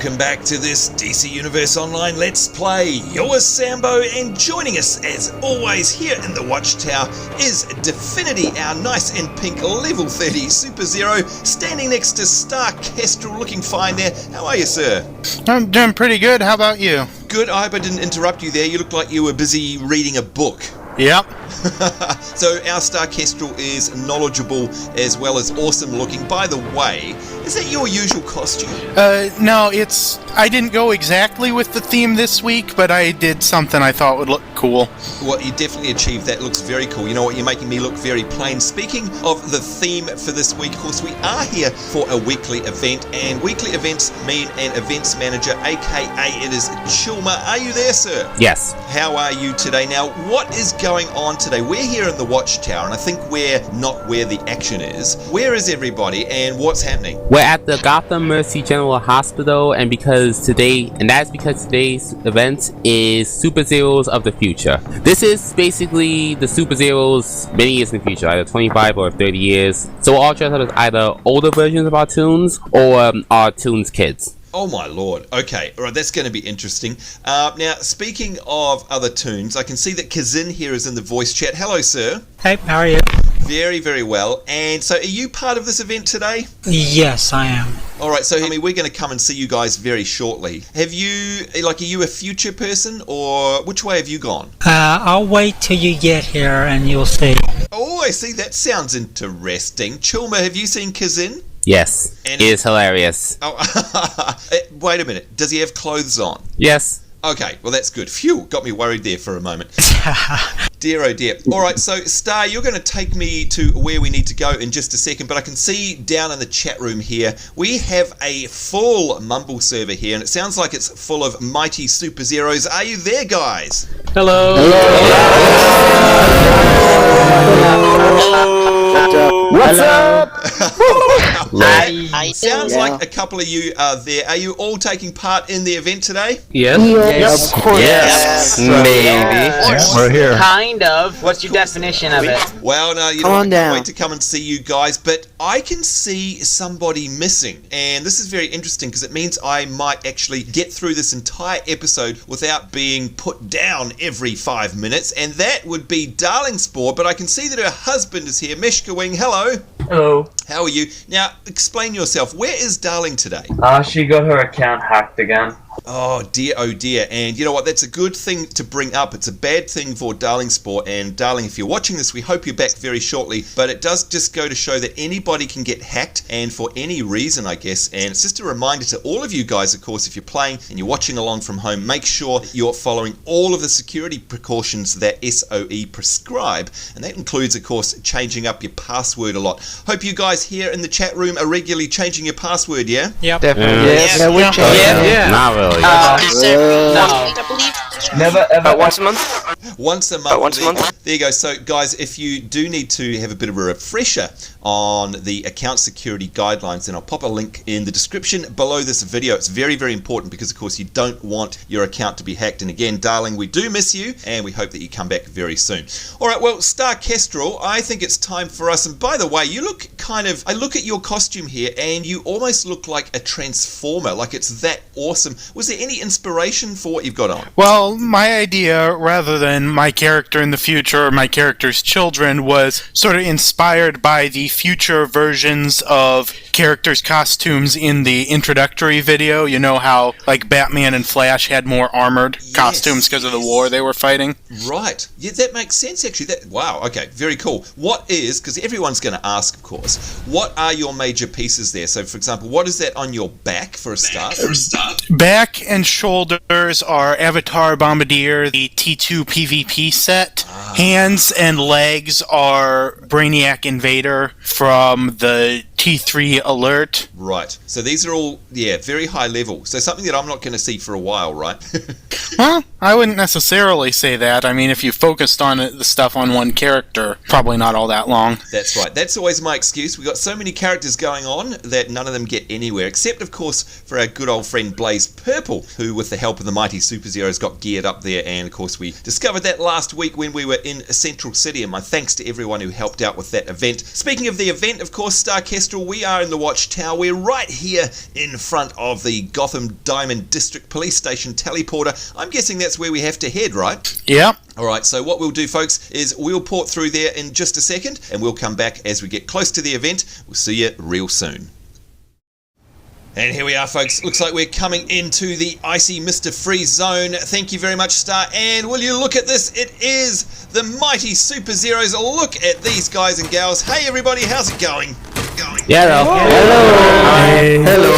Welcome back to this DC Universe Online Let's Play. You're Sambo, and joining us as always here in the Watchtower is Dfinity, our nice and pink level 30 Superzero, standing next to Star Kestrel, looking fine there. How are you, sir? I'm doing pretty good. How about you? Good. I hope I didn't interrupt you there. You look like you were busy reading a book. Yep. So our Star Kestrel is knowledgeable as well as awesome looking. By the way, is that your usual costume? No, I didn't go exactly with the theme this week, but I did something I thought would look cool. Well, you definitely achieved that. Looks very cool. You know what? You're making me look very plain. Speaking of the theme for this week, of course, we are here for a weekly event, and weekly events mean an events manager, aka it is Chilmer. Are you there, sir? Yes. How are you today? Now, what is going on today? We're here in the Watchtower, and I think we're not where the action is. Where is everybody, and what's happening? We're at the Gotham Mercy General Hospital, and that's because today's event is Superzeroes of the future. This is basically the Superzeroes many years in the future, either 25 or 30 years. So we're all dressed up as either older versions of our toons or our toons kids. Oh my lord. Okay, alright, that's going to be interesting. Now, speaking of other toons, I can see that Kazin here is in the voice chat. Hello, sir. Hey, how are you? Very, very well. And so, are you part of this event today? Yes, I am. Alright, so we're going to come and see you guys very shortly. Are you a future person, or which way have you gone? I'll wait till you get here and you'll see. Oh, I see. That sounds interesting. Chilmer, have you seen Kazin? Yes, it is hilarious. Oh, wait a minute. Does he have clothes on? Yes. Okay, well that's good. Phew, got me worried there for a moment. Dear oh dear. Alright, so Star, you're going to take me to where we need to go in just a second, but I can see down in the chat room here, we have a full Mumble server here, and it sounds like it's full of mighty Superzeroes. Are you there, guys? Hello. What's up? Sounds like a couple of you are there. Are you all taking part in the event today? Yes. Of course. Yes. Maybe. We're here. Kind of. What's your definition of it? Well, no, you know, I can't wait to come and see you guys, but I can see somebody missing, and this is very interesting because it means I might actually get through this entire episode without being put down every 5 minutes, and that would be Darling Spore, but I can see that her husband is here. Meshka Wing, hello. Hello. How are you? Now, explain yourself. Where is Darling today? She got her account hacked again. Oh dear, and you know what, that's a good thing to bring up. It's a bad thing for Darling Sport, and Darling, if you're watching this, we hope you're back very shortly, but it does just go to show that anybody can get hacked, and for any reason, I guess, and it's just a reminder to all of you guys, of course, if you're playing and you're watching along from home, make sure you're following all of the security precautions that SOE prescribe, and that includes, of course, changing up your password a lot. Hope you guys here in the chat room are regularly changing your password, yeah? Yep. Definitely. Yes. Yeah, we're changing. Not really. Never ever. Once a month? Once a month. Once a month? There you go. So, guys, if you do need to have a bit of a refresher on the account security guidelines, then I'll pop a link in the description below this video. It's very, very important because, of course, you don't want your account to be hacked. And again, Darling, we do miss you, and we hope that you come back very soon. All right, well, Star Kestrel, I think it's time for us. And by the way, you look I look at your costume here, and you almost look like a transformer, like it's that awesome. Was there any inspiration for what you've got on? Well, my idea, rather than my character in the future or my character's children, was sort of inspired by the future versions of characters' costumes in the introductory video. You know how, like, Batman and Flash had more armored costumes because of the war they were fighting? Right. Yeah, that makes sense, actually. Wow, okay, very cool. What is, because everyone's going to ask, of course, what are your major pieces there? So, for example, what is that on your back for a start? Back and shoulders are Avatar Bombardier, the T2 PvP set. Hands and legs are Brainiac Invader from the T3 Alert. Right. So these are all, very high level. So something that I'm not going to see for a while, right? Well, I wouldn't necessarily say that. I mean, if you focused on the stuff on one character, probably not all that long. That's right. That's always my excuse. We've got so many characters going on that none of them get anywhere, except, of course, for our good old friend Blaze Purple, who, with the help of the mighty Superzeroes, got geared up there. And, of course, we discovered that last week when we were in Central City, and my thanks to everyone who helped out with that event. Speaking of the event, of course, Star Kestrel, we are in the Watchtower. We're right here in front of the Gotham Diamond District Police Station teleporter. I'm guessing that's where we have to head, right? Yeah. Alright, so what we'll do, folks, is we'll port through there in just a second, and we'll come back as we get close to the event. We'll see you real soon. And here we are, folks. Looks like we're coming into the icy Mr. Freeze zone. Thank you very much, Star. And will you look at this? It is the mighty Superzeroes. Look at these guys and gals. Hey, everybody, how's it going? Yeah. Hello.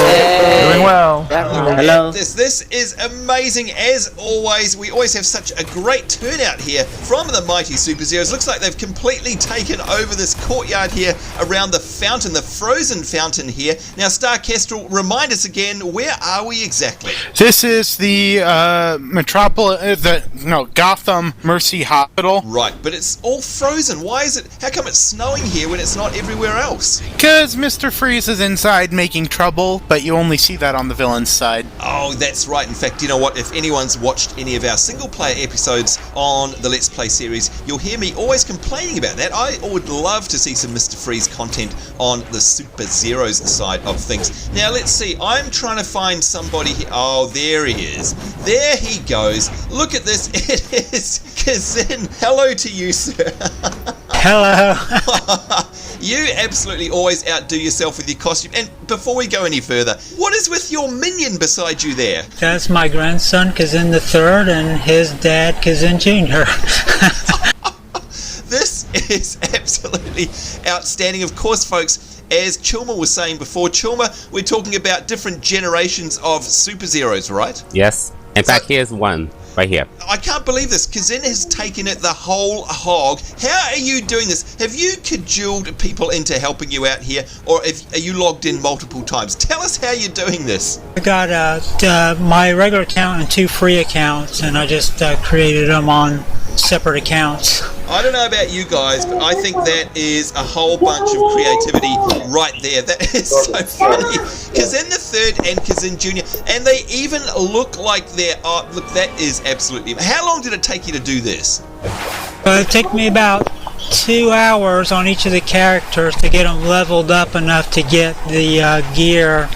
Doing well. Hello. This is amazing. As always, we always have such a great turnout here from the mighty Superzeroes. Looks like they've completely taken over this courtyard here around the fountain, the frozen fountain here. Now, Star Kestrel, remind us again, where are we exactly? This is the Gotham Mercy Hospital. Right, but it's all frozen. Why is it? How come it's snowing here when it's not everywhere else? Because Mr. Freeze is inside making trouble, but you only see that on the villain's side. Oh, that's right. In fact, you know what? If anyone's watched any of our single-player episodes on the Let's Play series, you'll hear me always complaining about that. I would love to see some Mr. Freeze content on the Superzeroes side of things. Now, let's see. I'm trying to find somebody here. Oh, there he is. There he goes. Look at this. It is Kazin. Hello to you, sir. Hello. You absolutely always outdo yourself with your costume. And before we go any further, what is with your minion beside you there? That's my grandson, Kazin the Third, and his dad, Kazin Jr. This is absolutely outstanding. Of course, folks, as Chilma was saying before, Chilma, we're talking about different generations of Superzeroes, right? Yes. In fact, here's one right here. I can't believe this. Kazin has taken it the whole hog. How are you doing this? Have you cajoled people into helping you out here, or are you logged in multiple times? Tell us how you're doing this. I got my regular account and 2 free accounts, and I just created them on separate accounts. I don't know about you guys, but I think that is a whole bunch of creativity right there. That is so funny. Kazin the Third and Kazin Jr. And they even look like they're... Oh, look, that is absolutely... How long did it take you to do this? It took me about 2 hours on each of the characters to get them leveled up enough to get the gear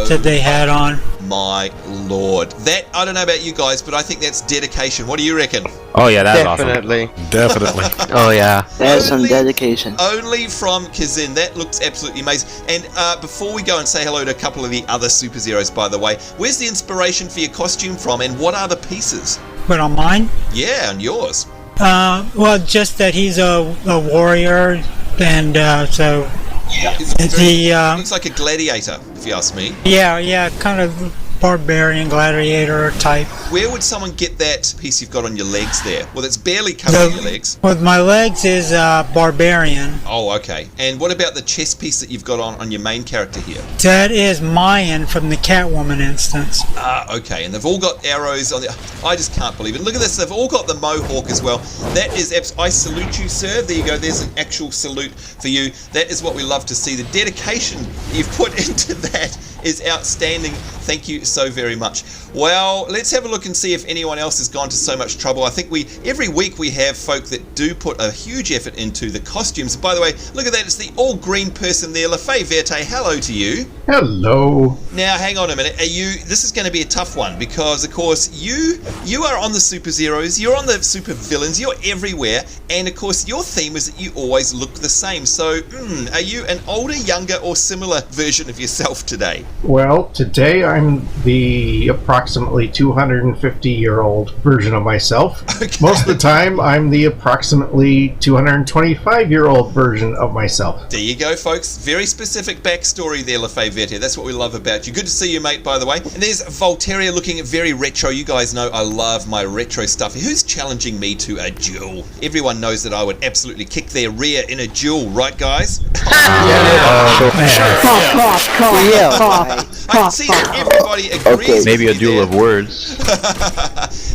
that they had on. My lord. That, I don't know about you guys, but I think that's dedication. What do you reckon? Oh yeah, that's Definitely. Definitely. Oh yeah. There's some dedication. Only from Kazin. That looks absolutely amazing. And before we go and say hello to a couple of the other Superzeroes, by the way, where's the inspiration for your costume from, and what are the pieces? But on mine? Yeah, and yours. Well, just that he's a warrior, and so... Looks like a gladiator, if you ask me. Yeah, kind of barbarian gladiator type. Where would someone get that piece you've got on your legs there? Well, it's barely covering your legs. With my legs is barbarian. Oh, okay. And what about the chest piece that you've got on your main character here? That is Mayan from the Catwoman instance. Ah, okay. And they've all got arrows on the... I just can't believe it. Look at this. They've all got the mohawk as well. That is... I salute you, sir. There you go. There's an actual salute for you. That is what we love to see. The dedication you've put into that is outstanding. Thank you so very much. Well, let's have a look and see if anyone else has gone to so much trouble. I think every week we have folk that do put a huge effort into the costumes. By the way, look at that. It's the all green person there. LaFay Verte, hello to you. Hello. Now, hang on a minute. This is going to be a tough one because, of course, you are on the Superzeroes, you're on the super villains, you're everywhere, and of course, your theme is that you always look the same. So, are you an older, younger, or similar version of yourself today? Well, today I'm the approximately 250-year-old version of myself. Okay. Most of the time, I'm the approximately 225-year-old version of myself. There you go, folks. Very specific backstory there, LaFay Verte. That's what we love about you. Good to see you, mate, by the way. And there's Volteria looking very retro. You guys know I love my retro stuff. Who's challenging me to a duel? Everyone knows that I would absolutely kick their rear in a duel, right, guys? I can see that everybody agrees. Maybe a with duel you of words.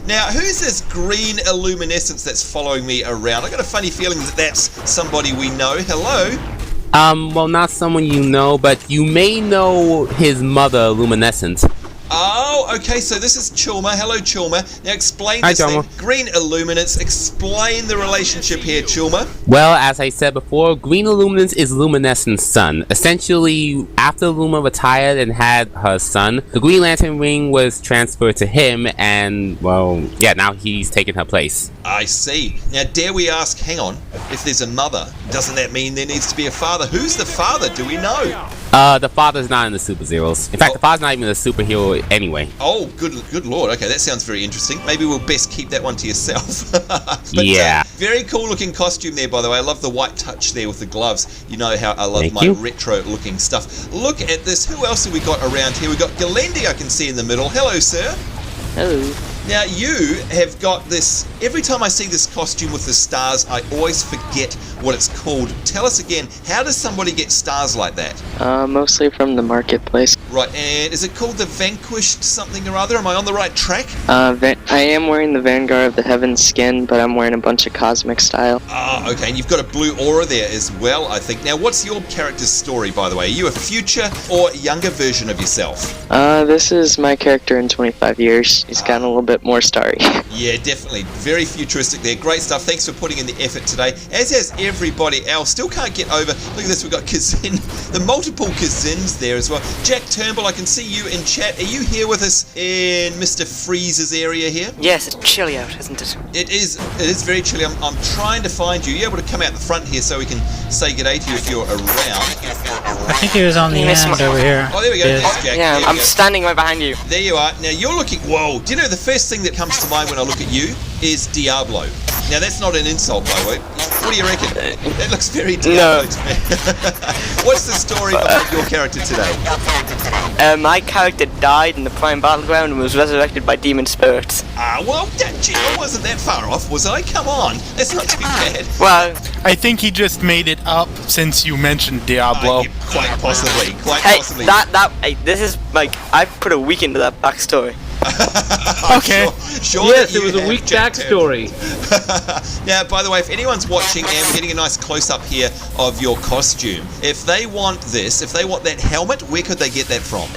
Now, who's this green illuminescence that's following me around? I got a funny feeling that that's somebody we know. Hello? Well, not someone you know, but you may know his mother, Luminescent. Oh, Oh, okay, so this is Chulma. Hello, Chulma. Now explain Hi, this thing. Chulma. Green Illuminance. Explain the relationship here, Chulma. Well, as I said before, Green Illuminance is Luminescence's son. Essentially, after Luma retired and had her son, the Green Lantern ring was transferred to him, and, well, yeah, now he's taken her place. I see. Now, dare we ask, hang on, if there's a mother, doesn't that mean there needs to be a father? Who's the father? Do we know? The father's not in the Superzeroes. In fact, the father's not even a superhero anyway. Oh, good lord. Okay, that sounds very interesting. Maybe we'll best keep that one to yourself. But, yeah. Very cool looking costume there, by the way. I love the white touch there with the gloves. You know how I love Thank my you. retro looking stuff. Look at this. Who else have we got around here? We've got Galendi I can see in the middle. Hello, sir. Hello. Now, you have got this... Every time I see this costume with the stars, I always forget what it's called. Tell us again, how does somebody get stars like that? Mostly from the marketplace. Right, and is it called the Vanquished something or other? Am I on the right track? I am wearing the Vanguard of the Heavens skin, but I'm wearing a bunch of cosmic style. Ah, okay, and you've got a blue aura there as well, I think. Now, what's your character's story, by the way? Are you a future or younger version of yourself? This is my character in 25 years. He's gotten a little bit more starry. Yeah, definitely. Very futuristic there. Great stuff. Thanks for putting in the effort today. As has everybody else. Still can't get over. Look at this. We've got Kazin. The multiple Kazins there as well. Jakturnbull, I can see you in chat. Are you here with us in Mr. Freeze's area here? Yes, it's chilly out, isn't it? It is very chilly. I'm trying to find you. You're able to come out the front here so we can say good day to you if you're around. I think he was on the You missed end my- over here. Oh, there we go. Yes. There's Jack. Yeah, There we I'm go. standing right behind you. There you are. Now you're looking. Whoa! Do you know the first thing that comes to mind when I look at you is Diablo? Now that's not an insult, by the way. What do you reckon? That looks very Diablo to me. What's the story of your character today? My character died in the Prime Battleground and was resurrected by demon spirits. Well, gee, I wasn't that far off, was I? Come on, that's not too bad. Well, I think he just made it up since you mentioned Diablo. Yeah, quite possibly. hey, Possibly. hey, this is like I put a week into that backstory. Okay. Sure Yes, that it was you a have, weak Jack backstory. Now, by the way, if anyone's watching and we're getting a nice close-up here of your costume, if they want this, if they want that helmet, where could they get that from?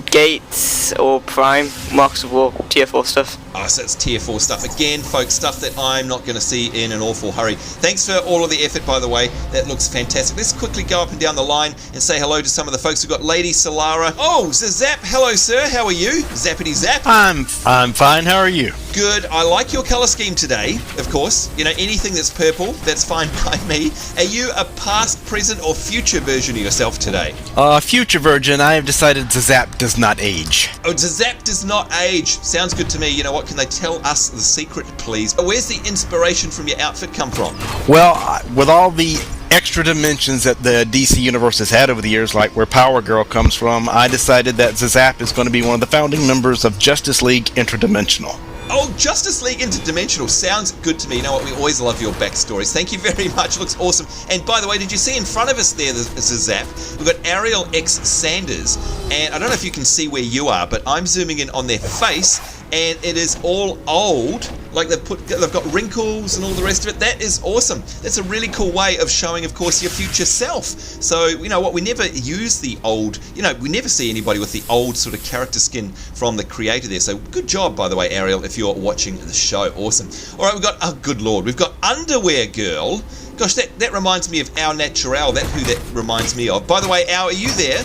Gates or Prime, Marks of War, Tier 4 stuff. Oh, so it's tier 4 stuff. Again, folks, stuff that I'm not going to see in an awful hurry. Thanks for all of the effort, by the way. That looks fantastic. Let's quickly go up and down the line and say hello to some of the folks. We've got Lady Solara. Oh, Zap. Hello, sir. How are you? Zappity Zap. I'm fine. How are you? Good. I like your colour scheme today, of course. You know, anything that's purple, that's fine by me. Are you a past, present, or future version of yourself today? Future virgin, I have decided Zap does not age. Oh, Zap does not age. Sounds good to me. You know what? Can they tell us the secret, please? Where's the inspiration from your outfit come from? Well, with all the extra dimensions that the DC universe has had over the years, like where Power Girl comes from, I decided that Zap is going to be one of the founding members of Justice League Interdimensional. Oh, Justice League Interdimensional sounds good to me. You know what? We always love your backstories. Thank you very much. Looks awesome. And by the way, did you see in front of us there, the Zap? We've got Ariel X Sanders. And I don't know if you can see where you are, but I'm zooming in on their face, and it is all old. Like they've got wrinkles and all the rest of it. That is awesome. That's a really cool way of showing, of course, your future self. So, you know what? We never use the old, we never see anybody with the old sort of character skin from the creator there. So good job, by the way, Ariel, if you're watching the show. Awesome. All right, we've got, oh, good Lord, we've got Underwear Girl. Gosh, that reminds me of Our Natural. That's who that reminds me of. By the way, Al, are you there?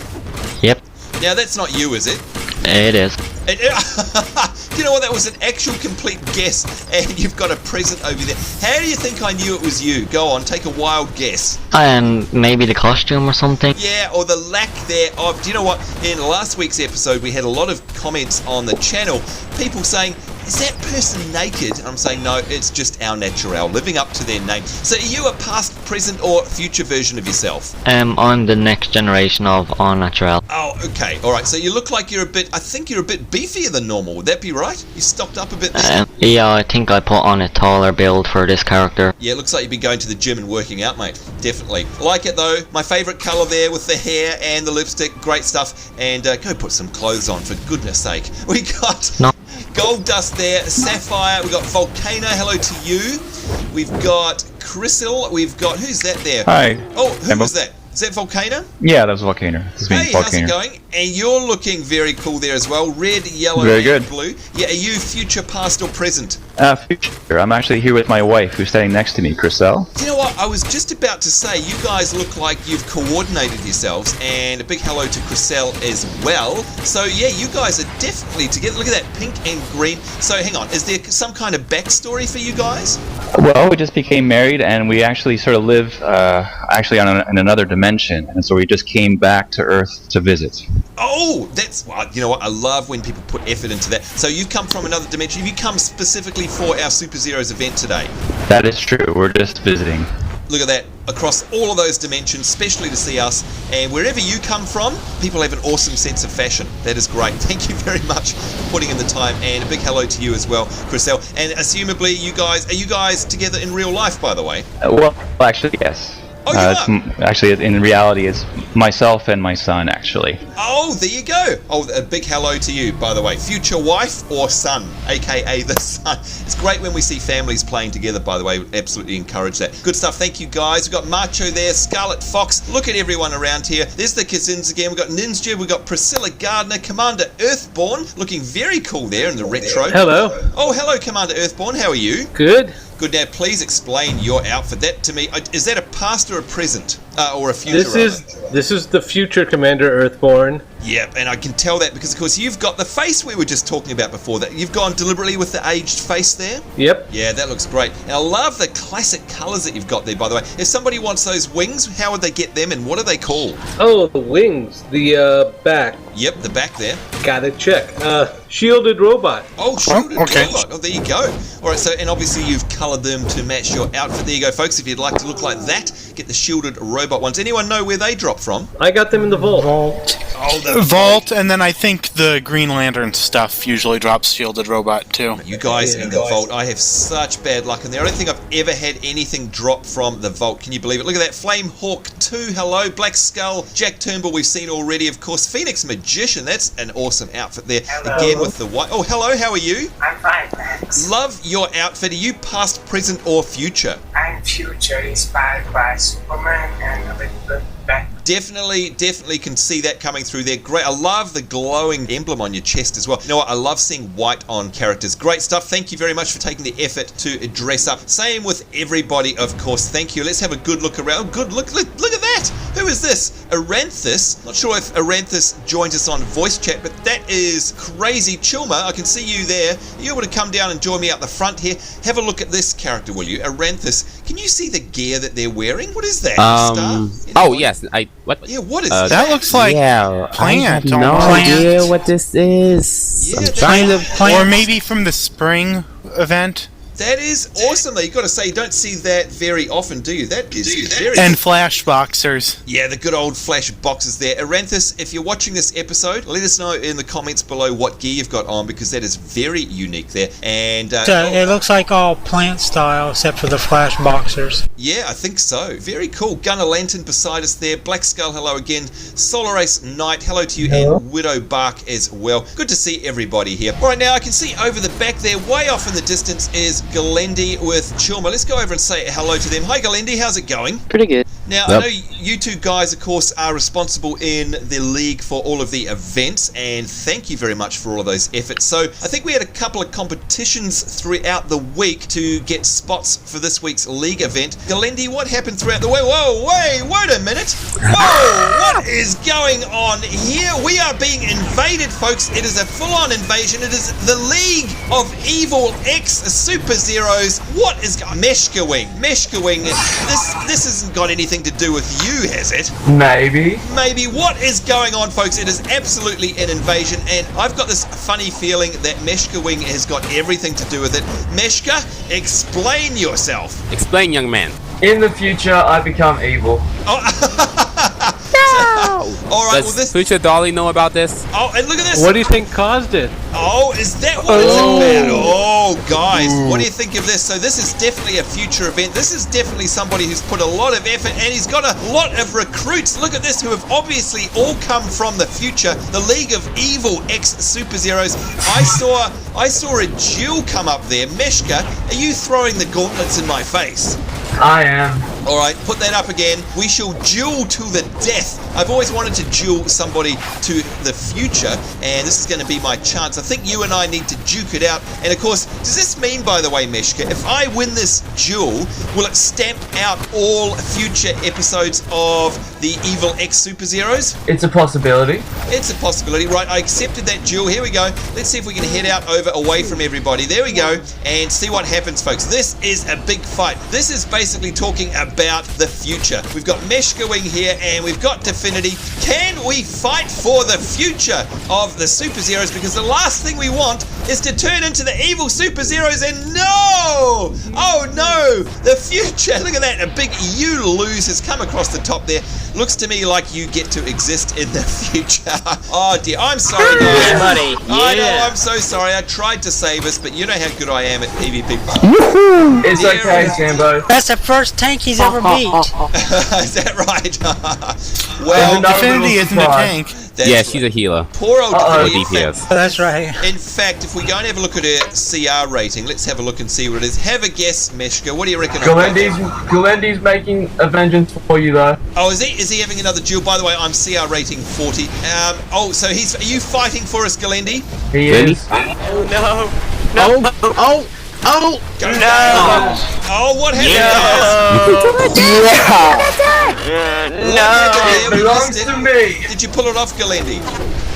Yep, Now, that's not you, is it? it is. You know what? That was an actual complete guess, and you've got a present over there. How do you think I knew it was you? Go on, take a wild guess. Maybe the costume or something. Yeah, or the lack thereof. Do you know what? In last week's episode, we had a lot of comments on the channel. People saying, is that person naked? And I'm saying, no, it's just Our Natural, living up to their name. So are you a past, present, or future version of yourself? I'm the next generation of Our Natural. Oh, okay. All right. So you look like I think you're a bit beefier than normal. Would that be right? You stocked up a bit this time? Yeah, I think I put on a taller build for this character. Yeah, it looks like you've been going to the gym and working out, mate. Definitely. Like it, though. My favourite colour there with the hair and the lipstick. Great stuff. And go put some clothes on, for goodness sake. We got Gold Dust there. Sapphire. We've got Volcano. Hello to you. We've got Chrysil. We've got... Who's that there? Hi. Oh, who was that? Is that Volcano? Yeah, that was Volcano. This Hey, how's it going? And you're looking very cool there as well. Red, yellow, Very and good. blue. Yeah, are you future, past, or present? Future. I'm actually here with my wife, who's standing next to me, Chriselle. You know what? I was just about to say, you guys look like you've coordinated yourselves, and a big hello to Chriselle as well. So yeah, you guys are definitely together. Look at that, pink and green. So hang on, is there some kind of backstory for you guys? Well, we just became married, and we actually sort of live in another dimension, and so we just came back to Earth to visit. Oh, that's, well, you know what? I love when people put effort into that. So you've come from another dimension. Have you come specifically for our Superzeroes event today? That is true. We're just visiting. Look at that, across all of those dimensions, especially to see us. And wherever you come from, people have an awesome sense of fashion. That is great. Thank you very much for putting in the time. And a big hello to you as well, Chriselle. And assumably, are you guys together in real life, by the way? Well, actually, yes. Oh, you are? Actually, in reality, it's myself and my son, actually. Oh, there you go. Oh, a big hello to you, by the way. Future wife or son, aka the son. It's great when we see families playing together, by the way. We absolutely encourage that. Good stuff. Thank you, guys. We've got Macho there, Scarlet Fox. Look at everyone around here. There's the Kazins again. We've got Ninja. We've got Priscilla Gardner, Commander Earthborn, looking very cool there in the retro. Hello. Oh, hello, Commander Earthborn. How are you? Good. Good. Now, please explain your outfit. That to me, is that a past or a present, or a future? This is the future Commander Earthborn. Yep, and I can tell that because, of course, you've got the face we were just talking about before. That you've gone deliberately with the aged face there. Yep. Yeah, that looks great. And I love the classic colours that you've got there, by the way. If somebody wants those wings, how would they get them, and what are they called? Oh, the wings. The back. Yep, the back there. Gotta check. Shielded robot. Oh, shielded robot. Oh, there you go. All right, so, and obviously you've coloured them to match your outfit. There you go, folks. If you'd like to look like that, get the shielded robot ones. Anyone know where they drop from? I got them in the vault. Oh, the vault, and then I think the Green Lantern stuff usually drops shielded robot too. You guys in the vault, I have such bad luck in there. I don't think I've ever had anything drop from the vault. Can you believe it? Look at that. Flame Hawk 2, hello. Black Skull, Jack Turnbull, we've seen already, of course. Phoenix Magician, that's an awesome outfit there. Hello. Again with the white. Oh, hello, how are you? I'm fine, thanks. Love your outfit. Are you past, present, or future? I'm future, inspired by Superman and a little bit back. Definitely can see that coming through there. Great. I love the glowing emblem on your chest as well. You know what? I love seeing white on characters. Great stuff. Thank you very much for taking the effort to dress up. Same with everybody, of course. Thank you. Let's have a good look around. Good look. Look at that. Who is this? Aranthus. Not sure if Aranthus joins us on voice chat, but that is Crazy Chilma. I can see you there. Are you able to come down and join me out the front here? Have a look at this character, will you? Aranthus. Can you see the gear that they're wearing? What is that? Oh, yes. What? Yeah, what is that? That looks like plant. I have no idea what this is. Yeah, I'm trying to plant. Or maybe from the spring event. That is awesome, though. You've got to say, you don't see that very often, do you? That is very... And flash boxers. Yeah, the good old flash boxes there. Aranthus, if you're watching this episode, let us know in the comments below what gear you've got on, because that is very unique there. And it looks like all plant style, except for the flash boxers. Yeah, I think so. Very cool. Gunner Lantern beside us there. Black Skull, hello again. Solaris Knight, hello to you. Hello. And Widow Bark as well. Good to see everybody here. All right, now I can see over the back there, way off in the distance, is Galendi with Chilma. Let's go over and say hello to them. Hi, Galendi. How's it going? Pretty good. Now, I know you two guys, of course, are responsible in the league for all of the events, and thank you very much for all of those efforts. So, I think we had a couple of competitions throughout the week to get spots for this week's league event. Galendi, what happened throughout the week? Wait a minute. Whoa, what is going on here? We are being invaded, folks. It is a full-on invasion. It is the League of Evil X Superzeroes. What is Meshka Wing? This hasn't got anything to do with you, has it? Maybe. What is going on, folks? It is absolutely an invasion, and I've got this funny feeling that Meshka Wing has got everything to do with it. Meshka, explain yourself. Explain, young man. In the future, I become evil. All right, Does future Dolly know about this? Oh, and look at this. What do you think caused it? Oh, is that what it's about? Oh, guys, what do you think of this? So this is definitely a future event. This is definitely somebody who's put a lot of effort, and he's got a lot of recruits. Look at this, who have obviously all come from the future. The League of Evil X Superzeroes. I saw a Jill come up there. Meshka, are you throwing the gauntlets in my face? I am. All right, put that up again. We shall duel to the death. I've always wanted to duel somebody to the future, and this is going to be my chance. I think you and I need to duke it out. And of course, does this mean, by the way, Meshka, if I win this duel, will it stamp out all future episodes of the Evil X Superzeroes? It's a possibility. It's a possibility. Right, I accepted that duel. Here we go. Let's see if we can head out away from everybody. There we go. And see what happens, folks. This is a big fight. This is basically talking about the future. We've got Meshka Wing here, and we've got Dfinity. Can we fight for the future of the Superzeroes? Because the last thing we want is to turn into the evil Superzeroes, and no! Oh no! The future! Look at that. A big you lose has come across the top there. Looks to me like you get to exist in the future. Oh dear, I'm sorry guys. Yeah, buddy. I know, I'm so sorry. I tried to save us, but you know how good I am at PvP. It's okay, Sambo. That's the first tank he's ever beat. Is that right? Well, Dfinity isn't a tank. Yeah, she's a healer. Poor old Dfinity. DPS. That's right. In fact, if we go and have a look at her CR rating, let's have a look and see what it is. Have a guess, Meshka. What do you reckon? Galendi's making a vengeance for you, though. Oh, is he? Is he having another duel? By the way, I'm CR rating 40. So he's. Are you fighting for us, Galendi? He is. Oh no. Oh, what happened? No. It belongs to me. Did you pull it off, Galendi?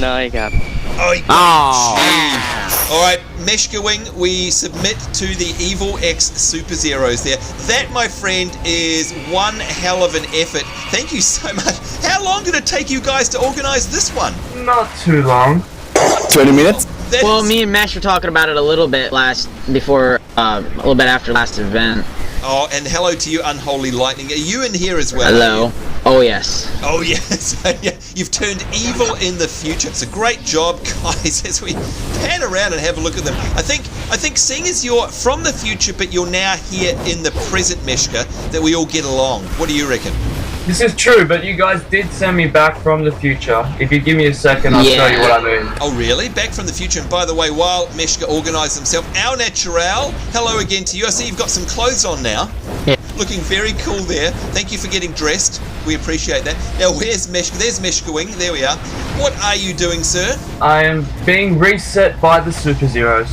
No, I got it. Oh, he got it. All right, Meshka Wing, we submit to the Evil X Superzeroes there. That, my friend, is one hell of an effort. Thank you so much. How long did it take you guys to organize this one? Not too long. 20 minutes? Well, me and Mash were talking about it a little bit a little bit after last event. Oh, and hello to you, Unholy Lightning. Are you in here as well? Hello. Oh, yes. Oh, yes. Yeah. You've turned evil in the future. It's a great job, guys, as we pan around and have a look at them. I think seeing as you're from the future, but you're now here in the present, Meshka, that we all get along. What do you reckon? This is true, but you guys did send me back from the future. If you give me a second, I'll show you what I mean. Oh, really? Back from the future. And by the way, while Meshka organised himself, our natural, hello again to you. I see you've got some clothes on now. Yeah. Looking very cool there. Thank you for getting dressed. We appreciate that. Now, where's Meshka? There's Meshka Wing. There we are. What are you doing, sir? I am being reset by the Superzeroes.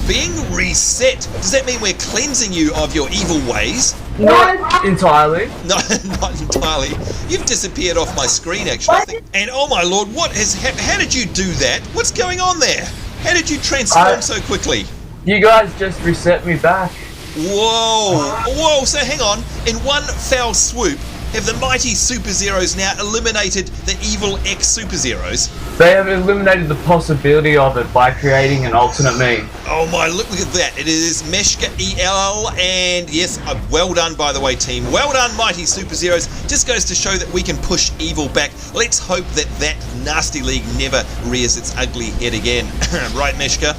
Being reset? Does that mean we're cleansing you of your evil ways? Not entirely. No, not entirely. You've disappeared off my screen, actually. I think. And oh my lord, how did you do that? What's going on there? How did you transform so quickly? You guys just reset me back. Whoa, so hang on. In one foul swoop, have the mighty Superzeroes now eliminated the evil X Superzeroes? They have eliminated the possibility of it by creating an alternate me. Oh my, look at that. It is Meshka EL, and yes, well done, by the way, team. Well done, mighty Superzeroes. Just goes to show that we can push evil back. Let's hope that nasty league never rears its ugly head again. Right, Meshka?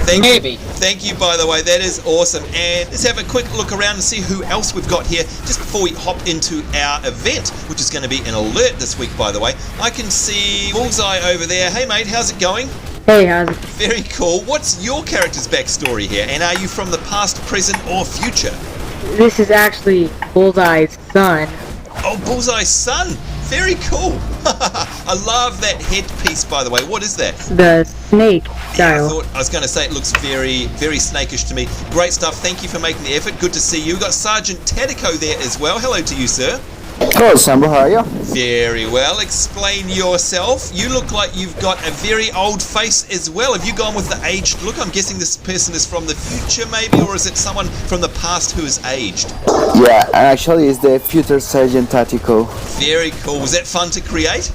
Thank you, by the way. That is awesome. And let's have a quick look around and see who else we've got here just before we hop into our event, which is going to be an alert this week, by the way. I can see Bullseye over there. Hey, mate, how's it going? Hey, how's it? Very cool. What's your character's backstory here? And are you from the past, present, or future? This is actually Bullseye's son. Oh, Bullseye's son. Very cool. I love that headpiece, by the way. What is that? The snake style. I was going to say it looks very, very snakish to me. Great stuff. Thank you for making the effort. Good to see you. We've got Sergeant Tadico there as well. Hello to you, sir. Hello, Sambo. How are you? Very well. Explain yourself. You look like you've got a very old face as well. Have you gone with the aged look? I'm guessing this person is from the future, maybe, or is it someone from the past who is aged? Yeah, actually, it's the future Sergeant Tactical. Very cool. Was that fun to create?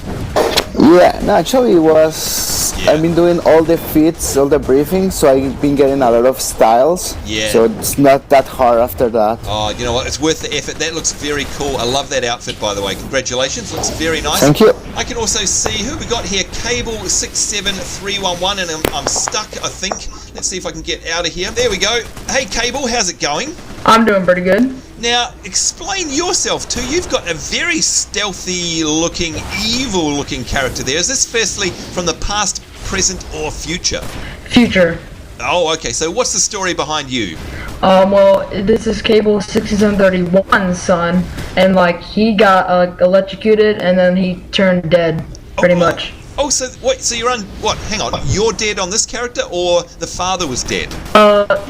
Yeah, no, actually it was. Yeah. I've been doing all the feats, all the briefings, so I've been getting a lot of styles. Yeah. So it's not that hard after that. Oh, you know what? It's worth the effort. That looks very cool. I love that outfit, by the way. Congratulations. Looks very nice. Thank you. I can also see who we got here. Cable 67311, and I'm stuck, I think. Let's see if I can get out of here. There we go. Hey, Cable, how's it going? I'm doing pretty good. Now, explain yourself too. You've got a very stealthy looking, evil looking character there. Is this firstly from the past, present, or future? Future. Oh, okay. So what's the story behind you? Well, this is Cable 6731's son, and like he got electrocuted and then he turned dead, pretty much. Oh, so wait, so you're on what? Hang on, you're dead on this character, or the father was dead?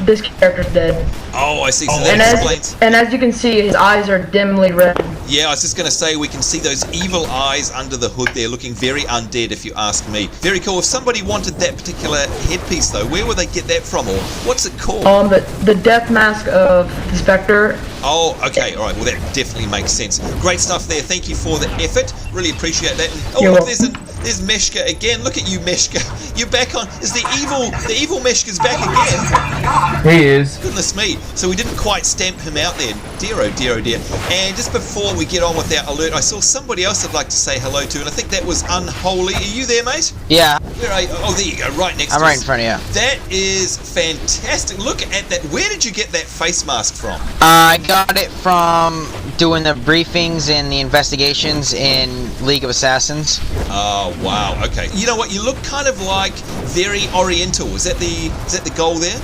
This character's dead. Oh, I see. So that explains. And as you can see, his eyes are dimly red. Yeah, I was just going to say, we can see those evil eyes under the hood there, looking very undead, if you ask me. Very cool. If somebody wanted that particular headpiece, though, where would they get that from, or what's it called? The death mask of the Spectre. Oh, okay, all right. Well, that definitely makes sense. Great stuff there. Thank you for the effort. Really appreciate that. And, oh, look, there's Meshka again. Look at you, Meshka. You're back on. Is the evil Meshka's back again? He is. Goodness me. So we didn't quite stamp him out there. Dear, oh dear, oh dear. And just before we get on with our alert, I saw somebody else I'd like to say hello to, and I think that was Unholy. Are you there, mate? Yeah. Where are you? Oh, there you go, right next to us. I'm right in front of you. That is fantastic. Look at that. Where did you get that face mask from? I got it from doing the briefings and the investigations in League of Assassins. Oh, wow. Okay. You know what? You look kind of like very oriental. Is that the goal there?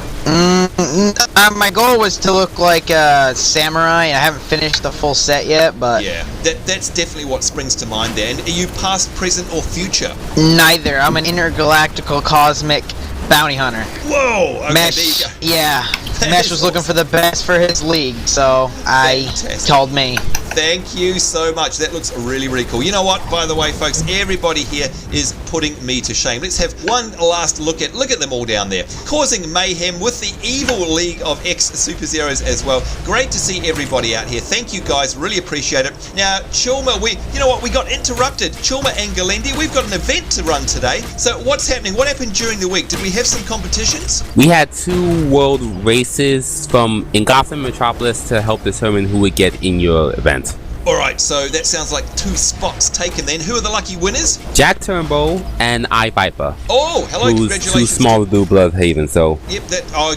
My goal was to look like a samurai. I haven't finished the full set yet, but... Yeah, that's definitely what springs to mind there. And are you past, present, or future? Neither. I'm an intergalactical cosmic bounty hunter. Whoa! Okay, Mesh, there you go. yeah. Mesh was looking for the best for his league, so Fantastic. I called me. Thank you so much. That looks really, really cool. You know what, by the way, folks, everybody here is putting me to shame. Let's have one last look at them all down there. Causing mayhem with the evil League of Superzeroes as well. Great to see everybody out here. Thank you guys, really appreciate it. Now, Chulma, you know what, we got interrupted. Chulma and Galendi, we've got an event to run today. So what's happening? What happened during the week? Did we have some competitions? We had 2 world races in Gotham Metropolis to help determine who would get in your event. Alright, so that sounds like 2 spots taken then. Who are the lucky winners? Jakturnbull and iViper. Oh, hello, congratulations. Too small to do Bloodhaven, so... Yep,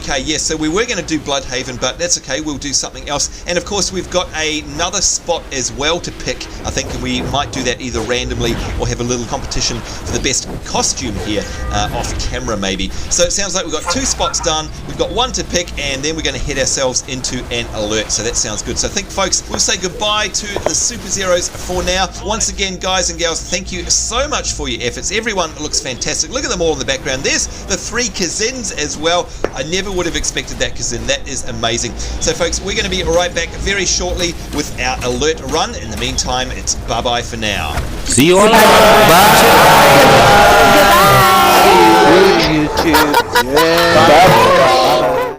okay, yes, so we were going to do Bloodhaven, but that's okay, we'll do something else. And of course, we've got another spot as well to pick. I think we might do that either randomly or have a little competition for the best costume here, off camera maybe. So it sounds like we've got 2 spots done, we've got 1 to pick, and then we're going to head ourselves into an alert. So that sounds good. So I think, folks, we'll say goodbye to the Superzeroes for now. Once again, guys and gals, thank you so much for your efforts. Everyone looks fantastic. Look at them all in the background. There's the 3 Kazins as well. I never would have expected that Kazin. That is amazing. So folks, we're going to be right back very shortly with our alert run. In the meantime, it's bye-bye for now. See you all later. Bye.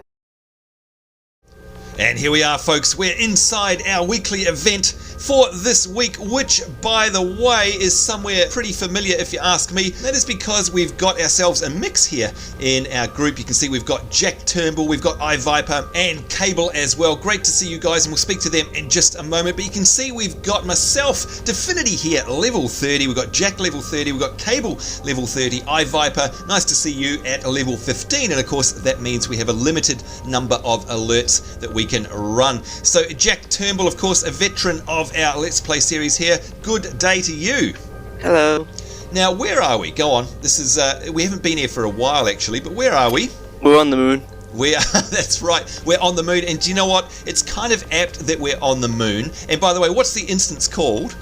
And here we are, folks. We're inside our weekly event for this week, which, by the way, is somewhere pretty familiar if you ask me. That is because we've got ourselves a mix here in our group. You can see we've got jakturnbull, we've got iViper, and Cable as well. Great to see you guys, and we'll speak to them in just a moment. But you can see we've got myself, Dfinity here, level 30. We've got Jak level 30, we've got Cable level 30, iViper, nice to see you at level 15. And of course, that means we have a limited number of alerts that we can run. So jakturnbull, of course, a veteran of our Let's Play series here. Good day to you. Hello. Now, where are we? Go on. This is we haven't been here for a while actually, but where are we? We're on the moon. We are, that's right, we're on the moon. And do you know what? It's kind of apt that we're on the moon. And by the way, what's the instance called?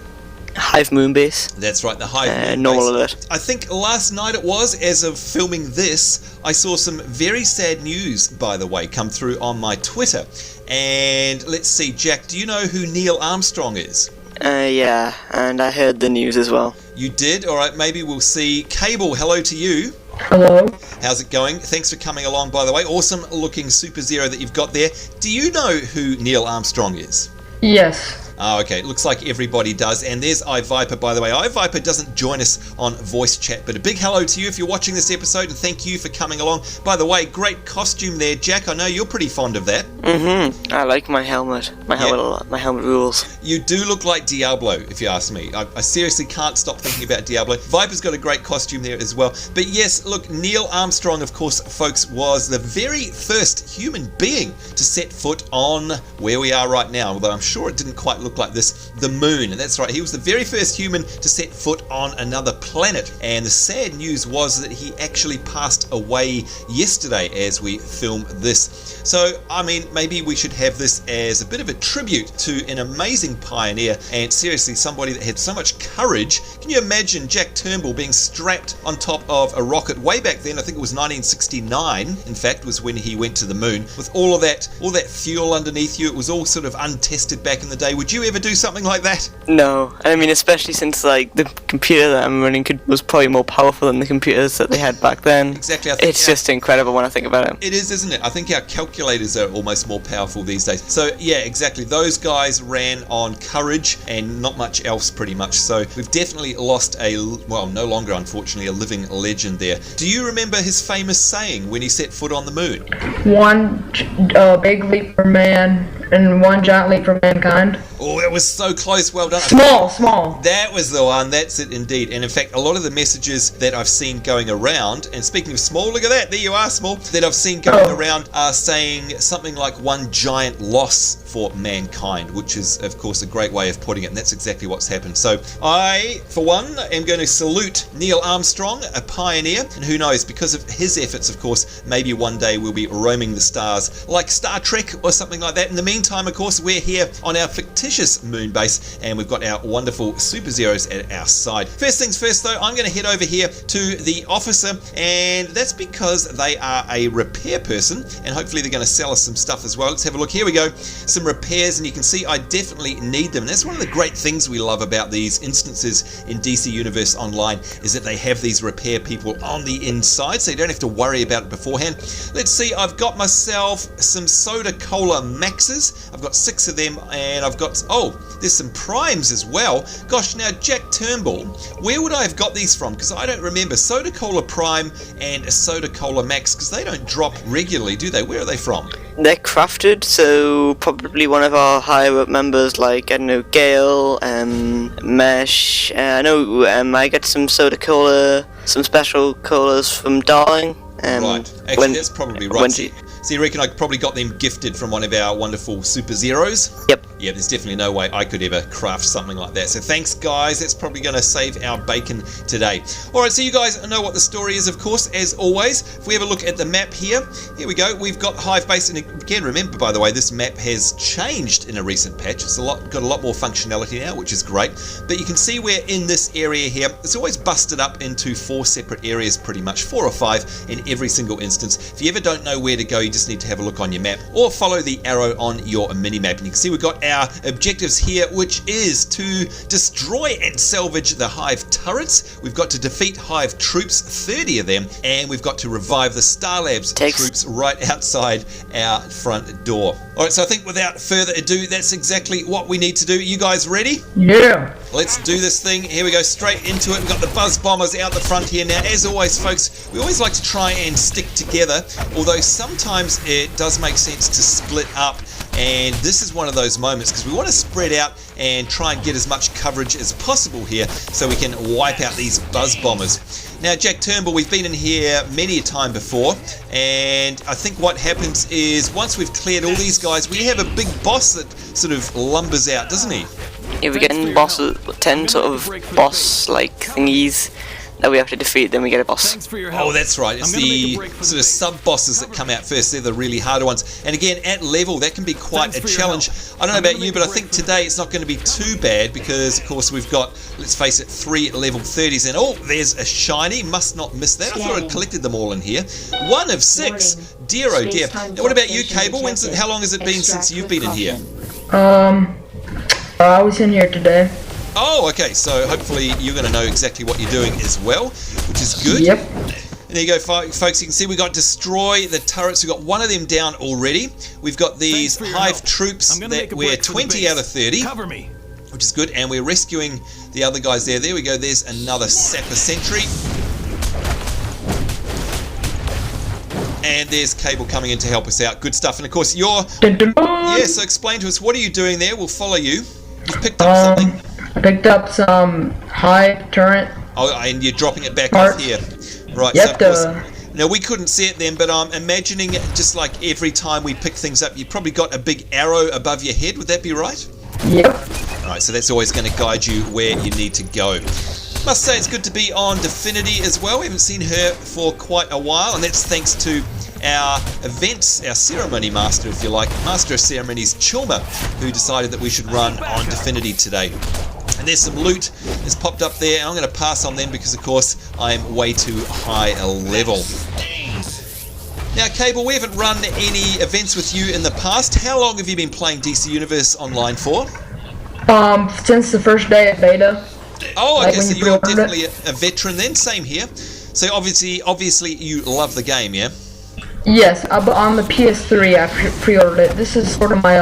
HIVE Moon Base. That's right, the HIVE Moon normal Base. alert. I think last night it was, as of filming this, I saw some very sad news, by the way, come through on my Twitter. And let's see, Jak, do you know who Neil Armstrong is? Yeah, and I heard the news as well. You did? Alright, maybe we'll see. Cable, hello to you. Hello. How's it going? Thanks for coming along, by the way. Awesome looking Superzero that you've got there. Do you know who Neil Armstrong is? Yes. Oh, okay, looks like everybody does. And there's iViper, by the way. iViper doesn't join us on voice chat, but a big hello to you if you're watching this episode, and thank you for coming along. By the way, great costume there, Jak. I know you're pretty fond of that. Mm-hmm. I like my helmet. My helmet a lot. My helmet rules. You do look like Diablo, if you ask me. I seriously can't stop thinking about Diablo. Viper's got a great costume there as well. But yes, look, Neil Armstrong, of course, folks, was the very first human being to set foot on where we are right now, although I'm sure it didn't quite look like this, the moon. And that's right, he was the very first human to set foot on another planet. And the sad news was that he actually passed away yesterday as we film this. So, I mean, maybe we should have this as a bit of a tribute to an amazing pioneer, and seriously, somebody that had so much courage. Can you imagine Jack Turnbull being strapped on top of a rocket way back then? I think it was 1969, in fact, was when he went to the moon, with all that fuel underneath you. It was all sort of untested back in the day. Would you ever do something like that? No, I mean, especially since like the computer that I'm running was probably more powerful than the computers that they had back then. Exactly. I think it's just incredible when I think about it. It is, isn't it? I think our calculators are almost more powerful these days. So yeah, exactly. Those guys ran on courage and not much else, pretty much. So we've definitely lost no longer, unfortunately, a living legend there. Do you remember his famous saying when he set foot on the moon? One big leap for man and one giant leap for mankind. Oh, that was so close. Well done. Small. That was the one. That's it indeed. And in fact, a lot of the messages that I've seen going around, and speaking of small, look at that. There you are, small. That I've seen going around are saying something like one giant loss for mankind, which is, of course, a great way of putting it. And that's exactly what's happened. So I, for one, am going to salute Neil Armstrong, a pioneer. And who knows, because of his efforts, of course, maybe one day we'll be roaming the stars like Star Trek or something like that. In the meantime, of course, we're here on our fictitious moon base, and we've got our wonderful Superzeroes at our side. First things first, though, I'm going to head over here to the officer, and that's because they are a repair person, and hopefully they're going to sell us some stuff as well. Let's have a look. Here we go. Some repairs, and you can see I definitely need them. And that's one of the great things we love about these instances in DC Universe Online, is that they have these repair people on the inside, so you don't have to worry about it beforehand. Let's see, I've got myself some Soda Cola Maxes. I've got 6 of them, and I've got, there's some primes as well. Gosh, now Jack Turnbull, where would I have got these from? Because I don't remember. Soda Cola Prime and a Soda Cola Max, because they don't drop regularly, do they? Where are they from? They're crafted, so probably one of our higher up members, like, I don't know, Gale, Mesh. I know I got some Soda Cola, some special colas from Darling. Right, actually that's probably right. So you reckon I probably got them gifted from one of our wonderful Superzeroes? Yep. Yeah, there's definitely no way I could ever craft something like that. So thanks, guys. That's probably going to save our bacon today. All right, so you guys know what the story is, of course, as always. If we have a look at the map here we go. We've got Hive Base, and again, remember, by the way, this map has changed in a recent patch. It's got a lot more functionality now, which is great. But you can see we're in this area here. It's always busted up into 4 separate areas, pretty much, 4 or 5 in every single instance. If you ever don't know where to go, you just need to have a look on your map or follow the arrow on your mini-map. And you can see we've got our objectives here, which is to destroy and salvage the Hive turrets. We've got to defeat Hive troops, 30 of them, and we've got to revive the Star Labs troops right outside our front door. Alright, so I think without further ado, that's exactly what we need to do. You guys ready? Yeah. Let's do this thing. Here we go, straight into it. We've got the Buzz Bombers out the front here. Now, as always, folks, we always like to try and stick together, although sometimes it does make sense to split up. And this is one of those moments, because we want to spread out and try and get as much coverage as possible here so we can wipe out these Buzz Bombers. Now, Jack Turnbull, we've been in here many a time before, and I think what happens is once we've cleared all these guys, we have a big boss that sort of lumbers out, doesn't he? Yeah, we're getting 10 sort of boss-like thingies that we have to defeat, then we get a boss. Oh, that's right. It's the sort of sub-bosses that come out first. They're the really harder ones. And again, at level, that can be quite a challenge. I don't know about you, but I think today it's not going to be too bad because, of course, we've got, let's face it, 3 level 30s. And, oh, there's a shiny. Must not miss that. I thought I'd collected them all in here. 1 of 6. Dear, oh dear. Now, what about you, Cable? How long has it been since you've been in here? I was in here today. Oh, okay, so hopefully you're going to know exactly what you're doing as well, which is good. Yep. And there you go, folks. You can see we got destroy the turrets. We've got 1 of them down already. We've got these Hive troops that we're 20 out of 30. Cover me. Which is good, and we're rescuing the other guys there. There we go, there's another Sapper Sentry. And there's Cable coming in to help us out. Good stuff. And of course, you're... Yeah, so explain to us, what are you doing there? We'll follow you. You've picked up something. I picked up some Hive turret. Oh, and you're dropping it back off here. Right, yep, so of course, now we couldn't see it then, but I'm imagining just like every time we pick things up, you've probably got a big arrow above your head. Would that be right? Yep. Alright, so that's always going to guide you where you need to go. Must say it's good to be on Dfinity as well. We haven't seen her for quite a while, and that's thanks to our events, our ceremony master, if you like, master of ceremonies, Chulma, who decided that we should run on Dfinity today. And there's some loot that's popped up there, and I'm going to pass on them because, of course, I'm way too high a level. Now, Cable, we haven't run any events with you in the past. How long have you been playing DC Universe Online for? Since the first day of beta. Oh, Like okay, when so you you're pre-ordered definitely a veteran then. Same here. So obviously you love the game, yeah? Yes, on the PS3 I pre-ordered it. This is sort of my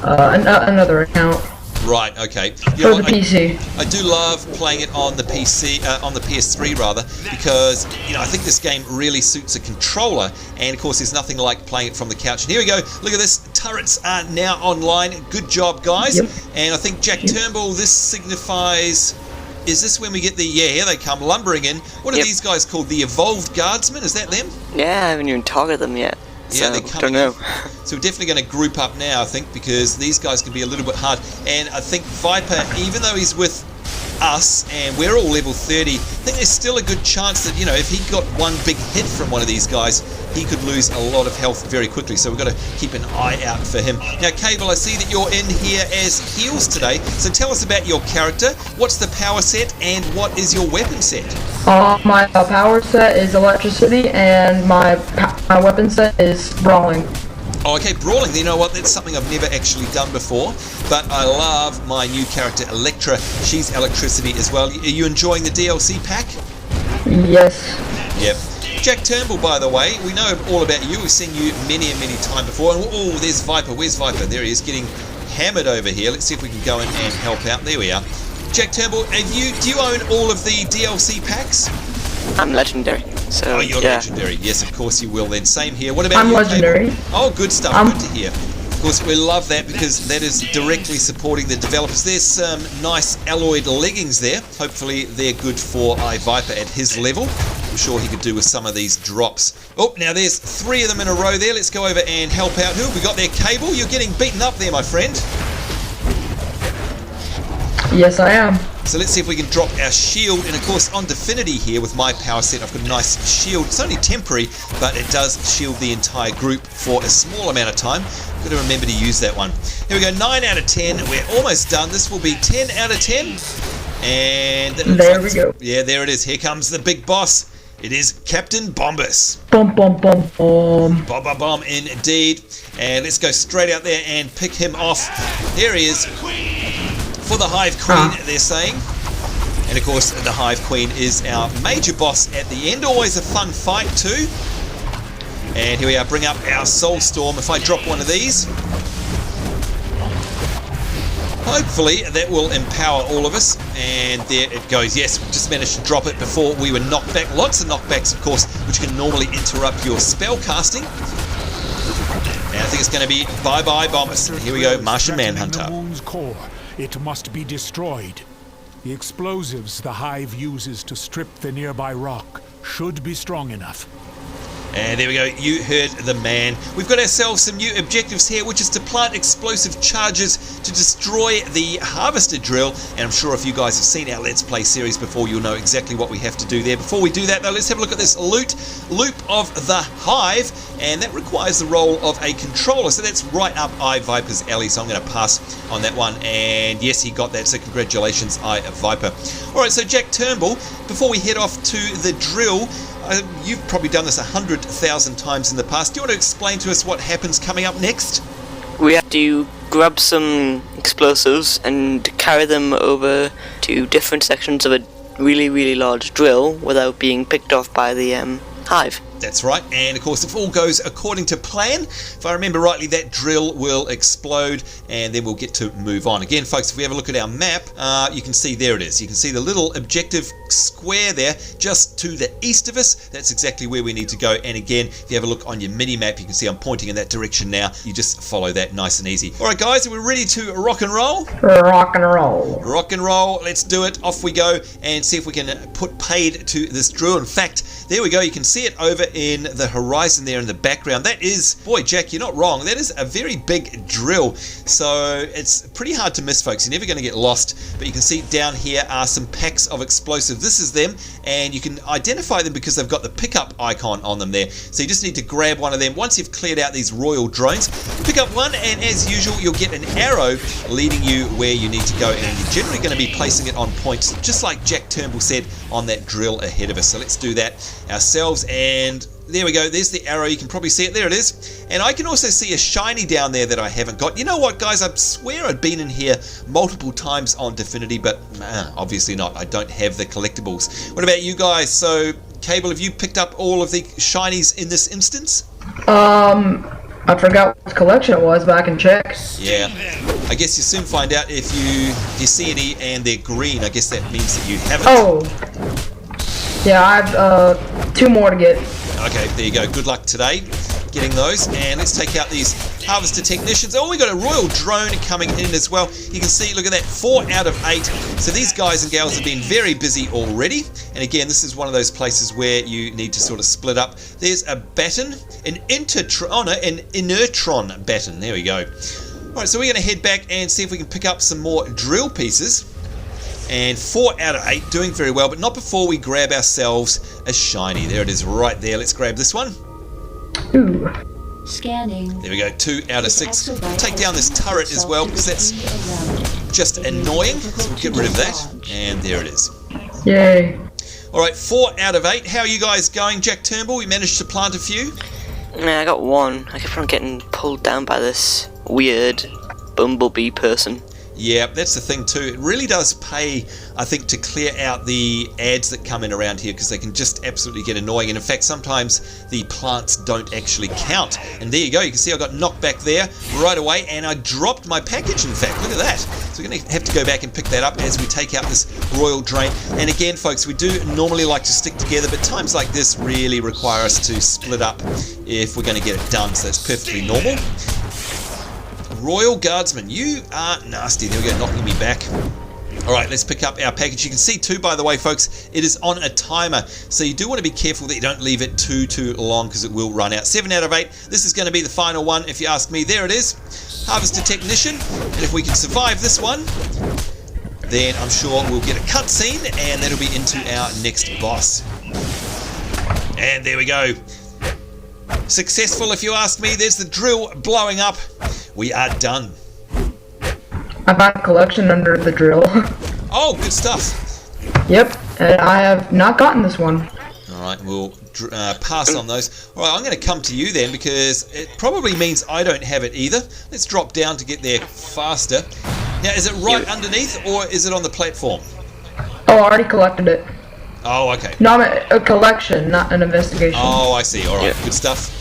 another account. Right, okay. For the PC. I do love playing it on the PC, on the PS3 rather, because I think this game really suits a controller, and of course there's nothing like playing it from the couch. And here we go. Look at this. Turrets are now online. Good job, guys. Yep. And I think Jack Turnbull, this signifies. Is this when we get the here they come lumbering in? What are these guys called? The Evolved Guardsmen? Is that them? Yeah, I haven't even targeted them yet. Yeah, So, they're coming. don't know. So we're definitely going to group up now, I think, because these guys can be a little bit hard. And I think Viper, even though he's with us and we're all level 30, I think there's still a good chance that, if he got one big hit from one of these guys, he could lose a lot of health very quickly. So we've got to keep an eye out for him. Now, Cable, I see that you're in here as heals today. So tell us about your character. What's the power set and what is your weapon set? My power set is electricity, and my weapon set is brawling. Oh, okay, brawling. You know what? That's something I've never actually done before, but I love my new character, Electra. She's electricity as well. Are you enjoying the DLC pack? Yes. Yep. Jack Turnbull, by the way, we know all about you. We've seen you many and many times before. And oh, there's Viper. Where's Viper? There he is, getting hammered over here. Let's see if we can go in and help out. There we are. Jack Turnbull, do you own all of the DLC packs? I'm legendary. So, you're legendary. Yes, of course you will then. Same here. What about I'm you, legendary. Cable? Oh, good stuff. Good to hear. Of course, we love that because that is directly supporting the developers. There's some nice alloyed leggings there. Hopefully they're good for iViper at his level. I'm sure he could do with some of these drops. Oh, now there's 3 of them in a row there. Let's go over and help out. Who have we got there? Cable, you're getting beaten up there, my friend. Yes, I am. So let's see if we can drop our shield. And of course, on Dfinity here with my power set, I've got a nice shield. It's only temporary, but it does shield the entire group for a small amount of time. Got to remember to use that one. Here we go, 9 out of 10. We're almost done. This will be 10 out of 10. And there we go. Yeah, there it is. Here comes the big boss. It is Captain Bombus. Bum bum bum bum. Bum bum bum indeed. And let's go straight out there and pick him off. There he is. For the Hive Queen, they're saying. And of course, the Hive Queen is our major boss at the end. Always a fun fight too. And here we are, bring up our Soul Storm. If I drop one of these, hopefully that will empower all of us. And there it goes. Yes, we just managed to drop it before we were knocked back. Lots of knockbacks, of course, which can normally interrupt your spell casting. And I think it's going to be bye-bye Bombus. Here we go, Martian Manhunter. It must be destroyed. The explosives the Hive uses to strip the nearby rock should be strong enough. And there we go, you heard the man. We've got ourselves some new objectives here, which is to plant explosive charges to destroy the harvester drill. And I'm sure if you guys have seen our Let's Play series before, you'll know exactly what we have to do there. Before we do that though, let's have a look at this loop of the Hive. And that requires the role of a controller. So that's right up iViper's alley. So I'm going to pass on that one. And yes, he got that. So congratulations, iViper. All right, so Jack Turnbull, before we head off to the drill, you've probably done this 100,000 times in the past. Do you want to explain to us what happens coming up next? We have to grab some explosives and carry them over to different sections of a really, really large drill without being picked off by the Hive. That's right, and of course if all goes according to plan, if I remember rightly, that drill will explode and then we'll get to move on. Again folks, if we have a look at our map, you can see there it is. You can see the little objective square there just to the east of us. That's exactly where we need to go, and again if you have a look on your mini map, you can see I'm pointing in that direction now. You just follow that nice and easy. Alright guys, are we ready to rock and roll? Rock and roll. Rock and roll, let's do it. Off we go and see if we can put paid to this drill. In fact, there we go, you can see it over in the horizon there in the background, that is, boy, Jack, you're not wrong, that is a very big drill. So it's pretty hard to miss, folks. You're never going to get lost. But you can see down here are some packs of explosives. This is them, and you can identify them because they've got the pickup icon on them there. So you just need to grab one of them. Once you've cleared out these royal drones, pick up one, and as usual, you'll get an arrow leading you where you need to go, and you're generally going to be placing it on points, just like Jack Turnbull said on that drill ahead of us. So let's do that ourselves, and there we go. There's the arrow. You can probably see it. There it is. And I can also see a shiny down there that I haven't got. You know what, guys? I swear I've been in here multiple times on Dfinity, but obviously not. I don't have the collectibles. What about you guys? So, Cable, have you picked up all of the shinies in this instance? I forgot what collection it was, but I can check. Yeah. I guess you soon find out if you see any and they're green. I guess that means that you haven't. Oh. Yeah, I have 2 more to get. Okay, there you go. Good luck today getting those. And let's take out these harvester technicians. Oh, we got a royal drone coming in as well. You can see, look at that, 4 out of 8. So these guys and gals have been very busy already. And again, this is one of those places where you need to sort of split up. There's a baton, an inertron baton. There we go. All right, so we're going to head back and see if we can pick up some more drill pieces. And 4 out of 8, doing very well, but not before we grab ourselves a shiny. There it is right there. Let's grab this one. Ooh. Scanning. There we go, 2 out of 6. Take down this turret as well, because that's just annoying. So we'll get rid of that. And there it is. Yay. Alright, 4 out of 8. How are you guys going, Jack Turnbull? We managed to plant a few? Nah, I got 1. I kept on getting pulled down by this weird bumblebee person. Yeah, that's the thing too. It really does pay, I think, to clear out the ads that come in around here, because they can just absolutely get annoying. And in fact, sometimes the plants don't actually count. And there you go. You can see I got knocked back there right away, and I dropped my package, in fact. Look at that. So we're going to have to go back and pick that up as we take out this royal drain. And again, folks, we do normally like to stick together, but times like this really require us to split up if we're going to get it done. So that's perfectly normal. Royal Guardsman, you are nasty. There we go, knocking me back. Alright, let's pick up our package. You can see too, by the way, folks, it is on a timer. So you do want to be careful that you don't leave it too long, because it will run out. 7 out of 8. This is going to be the final one, if you ask me. There it is. Harvester Technician. And if we can survive this one, then I'm sure we'll get a cutscene, and that'll be into our next boss. And there we go. Successful, if you ask me. There's the drill blowing up. We are done. I found a collection under the drill. Oh, good stuff. Yep, and I have not gotten this one. Alright, we'll pass on those. Alright, I'm going to come to you then, because it probably means I don't have it either. Let's drop down to get there faster. Now, is it right underneath, or is it on the platform? Oh, I already collected it. Oh, okay. No, I mean, a collection, not an investigation. Oh, I see. Alright, good stuff.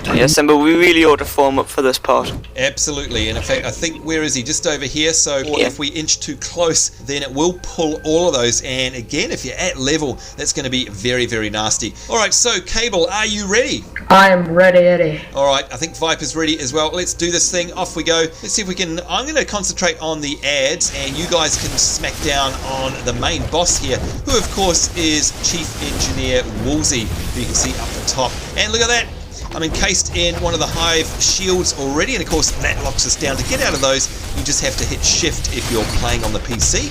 Yes, but we really ought to form up for this part. Absolutely, and in fact, I think, where is he? Just over here, so if we inch too close, then it will pull all of those, and again, if you're at level, that's going to be very, very nasty. Alright, so, Cable, are you ready? I am ready, Eddie. Alright, I think Viper's ready as well. Let's do this thing. Off we go. Let's see if we can... I'm going to concentrate on the ads, and you guys can smack down on the main boss here, who, of course, is Chief Engineer Woolsey, who you can see up the top. And look at that! I'm encased in one of the Hive shields already, and of course that locks us down. To get out of those, you just have to hit shift if you're playing on the PC.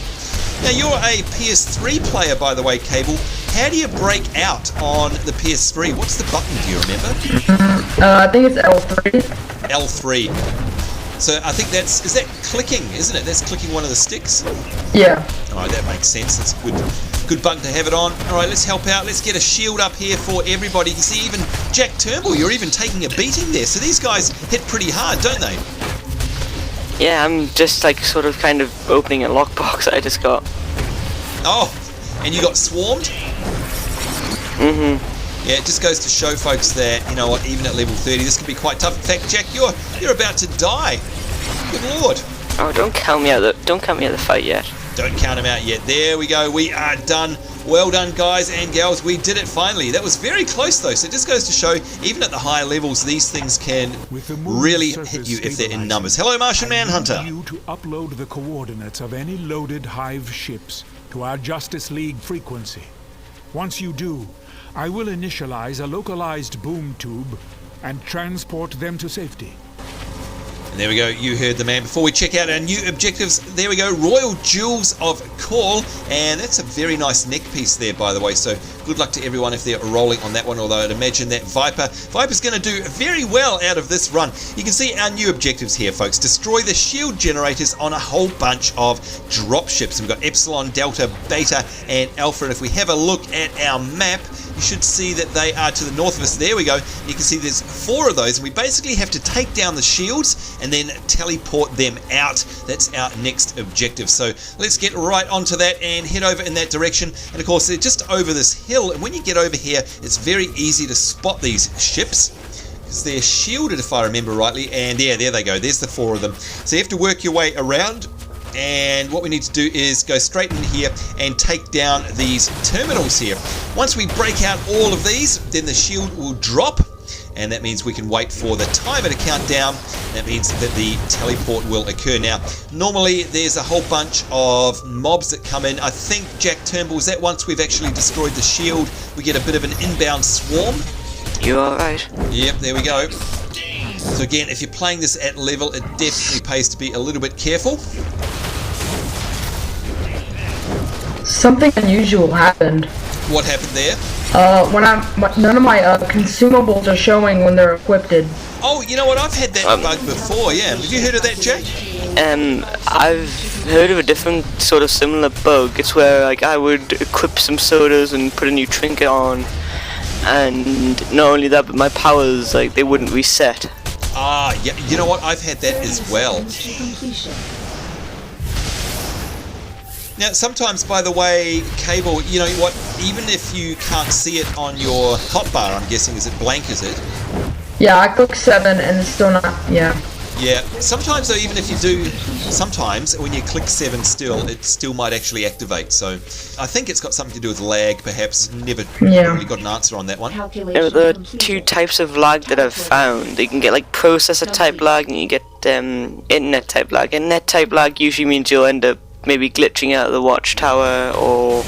Now, you're a PS3 player, by the way, Cable. How do you break out on the PS3? What's the button, do you remember? I think it's L3. L3. So I think that's... Is that clicking, isn't it? That's clicking one of the sticks? Yeah. Alright, that makes sense. That's good button to have it on. Alright, let's help out. Let's get a shield up here for everybody. You can see even Jack Turnbull, you're even taking a beating there. So these guys hit pretty hard, don't they? Yeah, I'm just like sort of kind of opening a lockbox I just got. Oh, and you got swarmed? Mm-hmm. Yeah, it just goes to show, folks, that, you know what, even at level 30, this can be quite tough. In fact, Jack, you're about to die. Good lord. Oh, don't count me out of the fight yet. Don't count him out yet. There we go. We are done. Well done, guys and gals. We did it finally. That was very close, though. So it just goes to show, even at the higher levels, these things can really hit you if they're in numbers. Hello, Martian Manhunter. I need you to upload the coordinates of any loaded Hive ships to our Justice League frequency. Once you do, I will initialize a localized boom tube and transport them to safety. And there we go, you heard the man. Before we check out our new objectives, there we go, Royal Jewels of Call, and that's a very nice neck piece there, by the way, so good luck to everyone if they're rolling on that one, although I'd imagine that Viper's going to do very well out of this run. You can see our new objectives here, folks. Destroy the shield generators on a whole bunch of dropships. We've got Epsilon, Delta, Beta, and Alpha, and if we have a look at our map, you should see that they are to the north of us. There we go. You can see there's 4 of those, and we basically have to take down the shields and then teleport them out. That's our next objective. So let's get right onto that and head over in that direction. And of course, they're just over this hill, and when you get over here, it's very easy to spot these ships because they're shielded, if I remember rightly. And yeah, there they go. There's the 4 of them. So you have to work your way around. And what we need to do is go straight in here and take down these terminals here. Once we break out all of these, then the shield will drop, and that means we can wait for the timer to count down. That means that the teleport will occur. Now, normally there's a whole bunch of mobs that come in. I think, Jack Turnbull, is that once we've actually destroyed the shield, we get a bit of an inbound swarm? You are right. Yep, there we go. So again, if you're playing this at level, it definitely pays to be a little bit careful. Something unusual happened. What happened there? None of my consumables are showing when they're equipped. Oh, you know what? I've had that bug before. Yeah, have you heard of that, Jake? I've heard of a different sort of similar bug. It's where like I would equip some sodas and put a new trinket on, and not only that, but my powers they wouldn't reset. Ah, yeah. You know what? I've had that as well. Now, sometimes, by the way, Cable, you know what, even if you can't see it on your hotbar, I'm guessing, is it blank, is it? Yeah, I click 7 and it's still not, yeah. Yeah, sometimes though, even if you do, sometimes when you click 7 still, it still might actually activate, so I think it's got something to do with lag, perhaps. Never really got an answer on that one. There are 2 types of lag that I've found. You can get like processor type lag and you get internet type lag. Internet type lag usually means you'll end up maybe glitching out of the Watchtower or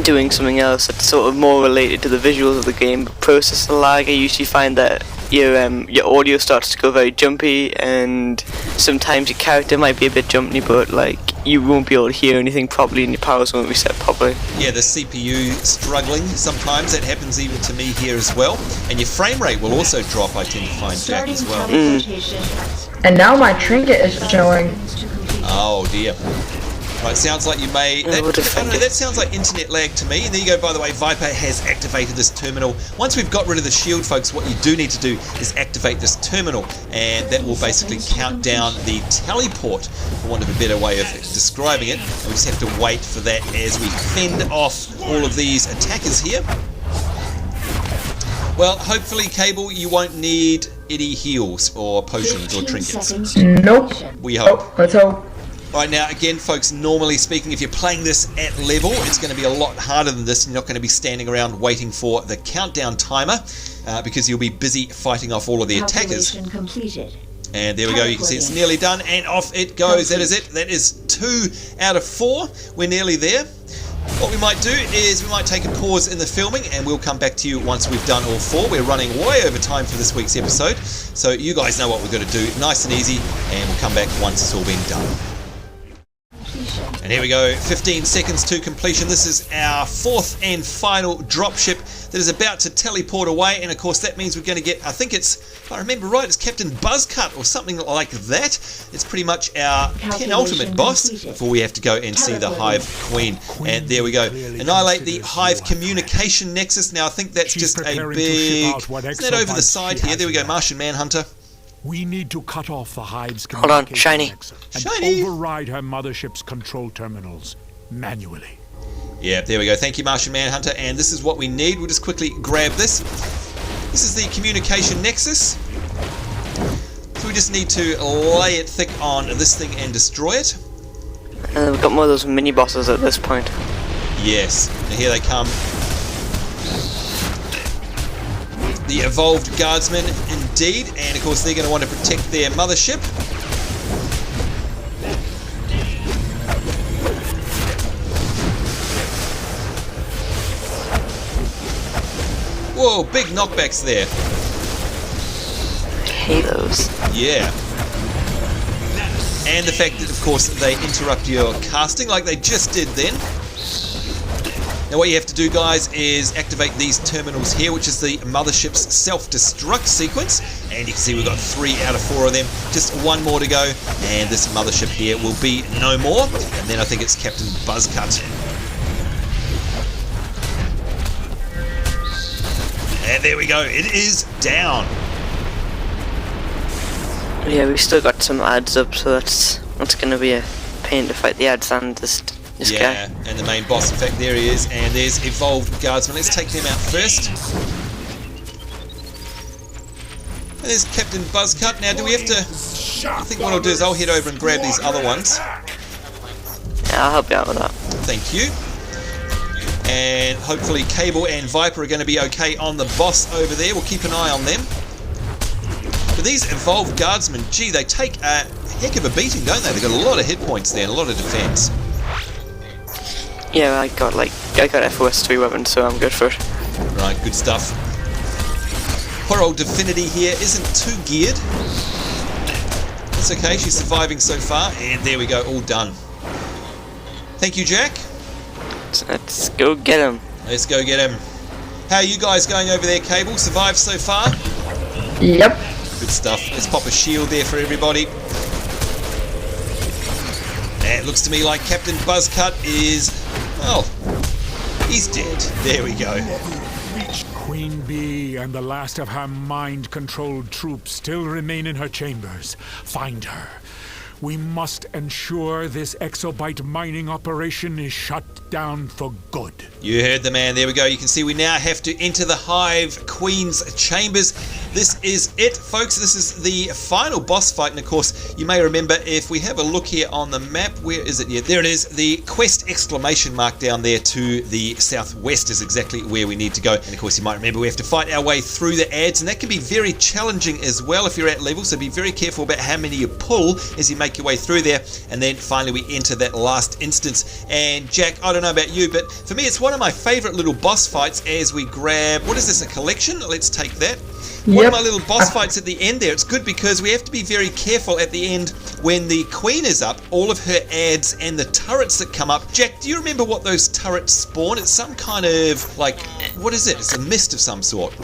doing something else that's sort of more related to the visuals of the game. But processor lag, I usually find that your audio starts to go very jumpy, and sometimes your character might be a bit jumpy, but like you won't be able to hear anything properly and your powers won't reset properly. Yeah, the CPU struggling sometimes. That happens even to me here as well. And your frame rate will also drop, I tend to find, Jack, as well. And now my trinket is showing. Oh dear. Right, sounds like you may... I don't know, that sounds like internet lag to me. And there you go, by the way, Viper has activated this terminal. Once we've got rid of the shield, folks, what you do need to do is activate this terminal. And that will basically count down the teleport, for want of a better way of describing it. And we just have to wait for that as we fend off all of these attackers here. Well, hopefully, Cable, you won't need any heals or potions or trinkets. Nope. We hope. Nope. Let's hope. Right, now again, folks, normally speaking, if you're playing this at level, it's going to be a lot harder than this. You're not going to be standing around waiting for the countdown timer because you'll be busy fighting off all of the attackers. Completed. And there we go, you can see it's nearly done, and off it goes. That is it. That is 2 out of 4. We're nearly there. What we might do is we might take a pause in the filming, and we'll come back to you once we've done all 4. We're running way over time for this week's episode, so you guys know what we've got to do. Nice and easy, and we'll come back once it's all been done. And here we go, 15 seconds to completion. This is our 4th and final dropship that is about to teleport away, and of course that means we're going to get, I think it's, if I remember right, it's Captain Buzzcut or something like that. It's pretty much our penultimate boss before we have to go and see the Hive Queen. And there we go, annihilate the Hive communication nexus. Now I think that's just a big, isn't that over the side here? There we go, Martian Manhunter. We need to cut off the Hive's Hold on, Shiny. And override her mothership's control terminals manually. Yeah, there we go. Thank you, Martian Manhunter. And this is what we need. We'll just quickly grab this. This is the communication nexus. So we just need to lay it thick on this thing and destroy it. We've got more of those mini bosses at this point. Yes, and here they come. The evolved guardsmen, indeed, and of course they're going to want to protect their mothership. Whoa, big knockbacks there. Halos. Yeah. And the fact that, of course, they interrupt your casting like they just did then. Now what you have to do, guys, is activate these terminals here, which is the mothership's self-destruct sequence. And you can see we've got 3 out of 4 of them. Just 1 more to go, and this mothership here will be no more. And then I think it's Captain Buzzcut. And there we go, it is down. Yeah, we've still got some ads up, so that's going to be a pain to fight the ads and this guy. And the main boss, in fact, there he is, and there's Evolved Guardsmen. Let's take them out first. And there's Captain Buzzcut. Now, do we have to... I think what I'll do is I'll head over and grab these other ones. Yeah, I'll help you out with that. Thank you. And hopefully Cable and Viper are going to be okay on the boss over there. We'll keep an eye on them. But these Evolved Guardsmen, gee, they take a heck of a beating, don't they? They've got a lot of hit points there and a lot of defense. Yeah, I got FOS 3 weapons, so I'm good for it. Right, good stuff. Poor old Dfinity here isn't too geared. It's okay, she's surviving so far, and there we go, all done. Thank you, Jack. Let's go get him. Let's go get him. How are you guys going over there, Cable? Survived so far? Yep. Good stuff. Let's pop a shield there for everybody. And it looks to me like Captain Buzzcut is... well, he's dead. There we go. Queen Bee and the last of her mind-controlled troops still remain in her chambers. Find her. We must ensure this exobyte mining operation is shut down for good. You heard the man. There we go. You can see we now have to enter the Hive Queen's chambers. This is it, folks. This is the final boss fight. And of course, you may remember, if we have a look here on the map, where is it? Yeah, there it is. The quest exclamation mark down there to the southwest is exactly where we need to go. And of course, you might remember we have to fight our way through the ads, and that can be very challenging as well if you're at level. So be very careful about how many you pull as you make your way through there. And then finally we enter that last instance. And Jack, I don't know about you, but for me it's one of my favorite little boss fights as we grab, what is this, a collection? Let's take that. One of my little boss fights at the end there. It's good because we have to be very careful at the end when the queen is up, all of her ads and the turrets that come up. Jack, do you remember what those turrets spawn? It's some kind of, like, what is it? It's a mist of some sort.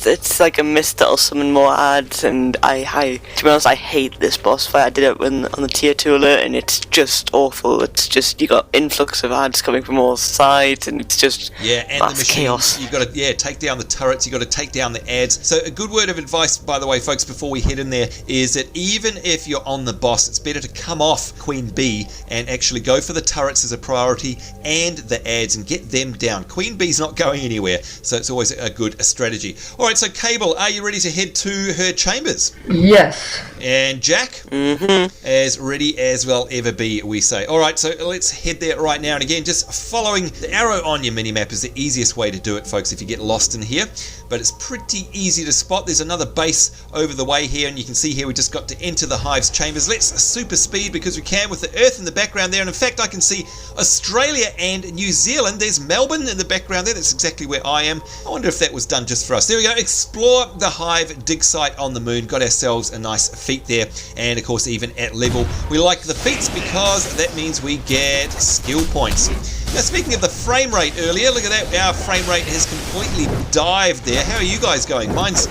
It's like a mist that'll summon more ads, and to be honest, I hate this boss fight. I did it on the tier 2 alert, and it's just awful. It's just, you got influx of ads coming from all sides, and it's just and the machines, chaos. You've got to take down the turrets, you've got to take down the ads. So a good word of advice, by the way, folks, before we head in there, is that even if you're on the boss, it's better to come off Queen Bee and actually go for the turrets as a priority and the ads and get them down. Queen Bee's not going anywhere, so it's always a good strategy. Alright, so Cable, are you ready to head to her chambers? Yes. And Jack? As ready as we'll ever be, we say. Alright, so let's head there right now. And again, just following the arrow on your minimap is the easiest way to do it, folks, if you get lost in here. But it's pretty easy to spot. There's another base over the way here, and you can see here we just got to enter the Hive's chambers. Let's super speed because we can with the Earth in the background there. And in fact, I can see Australia and New Zealand. There's Melbourne in the background there. That's exactly where I am. I wonder if that was done just for us. There we go. Explore the Hive dig site on the moon. Got ourselves a nice feat there. And of course, even at level, we like the feats because that means we get skill points. Now, speaking of the frame rate earlier, look at that. Our frame rate has completely dived there. How are you guys going? Mine's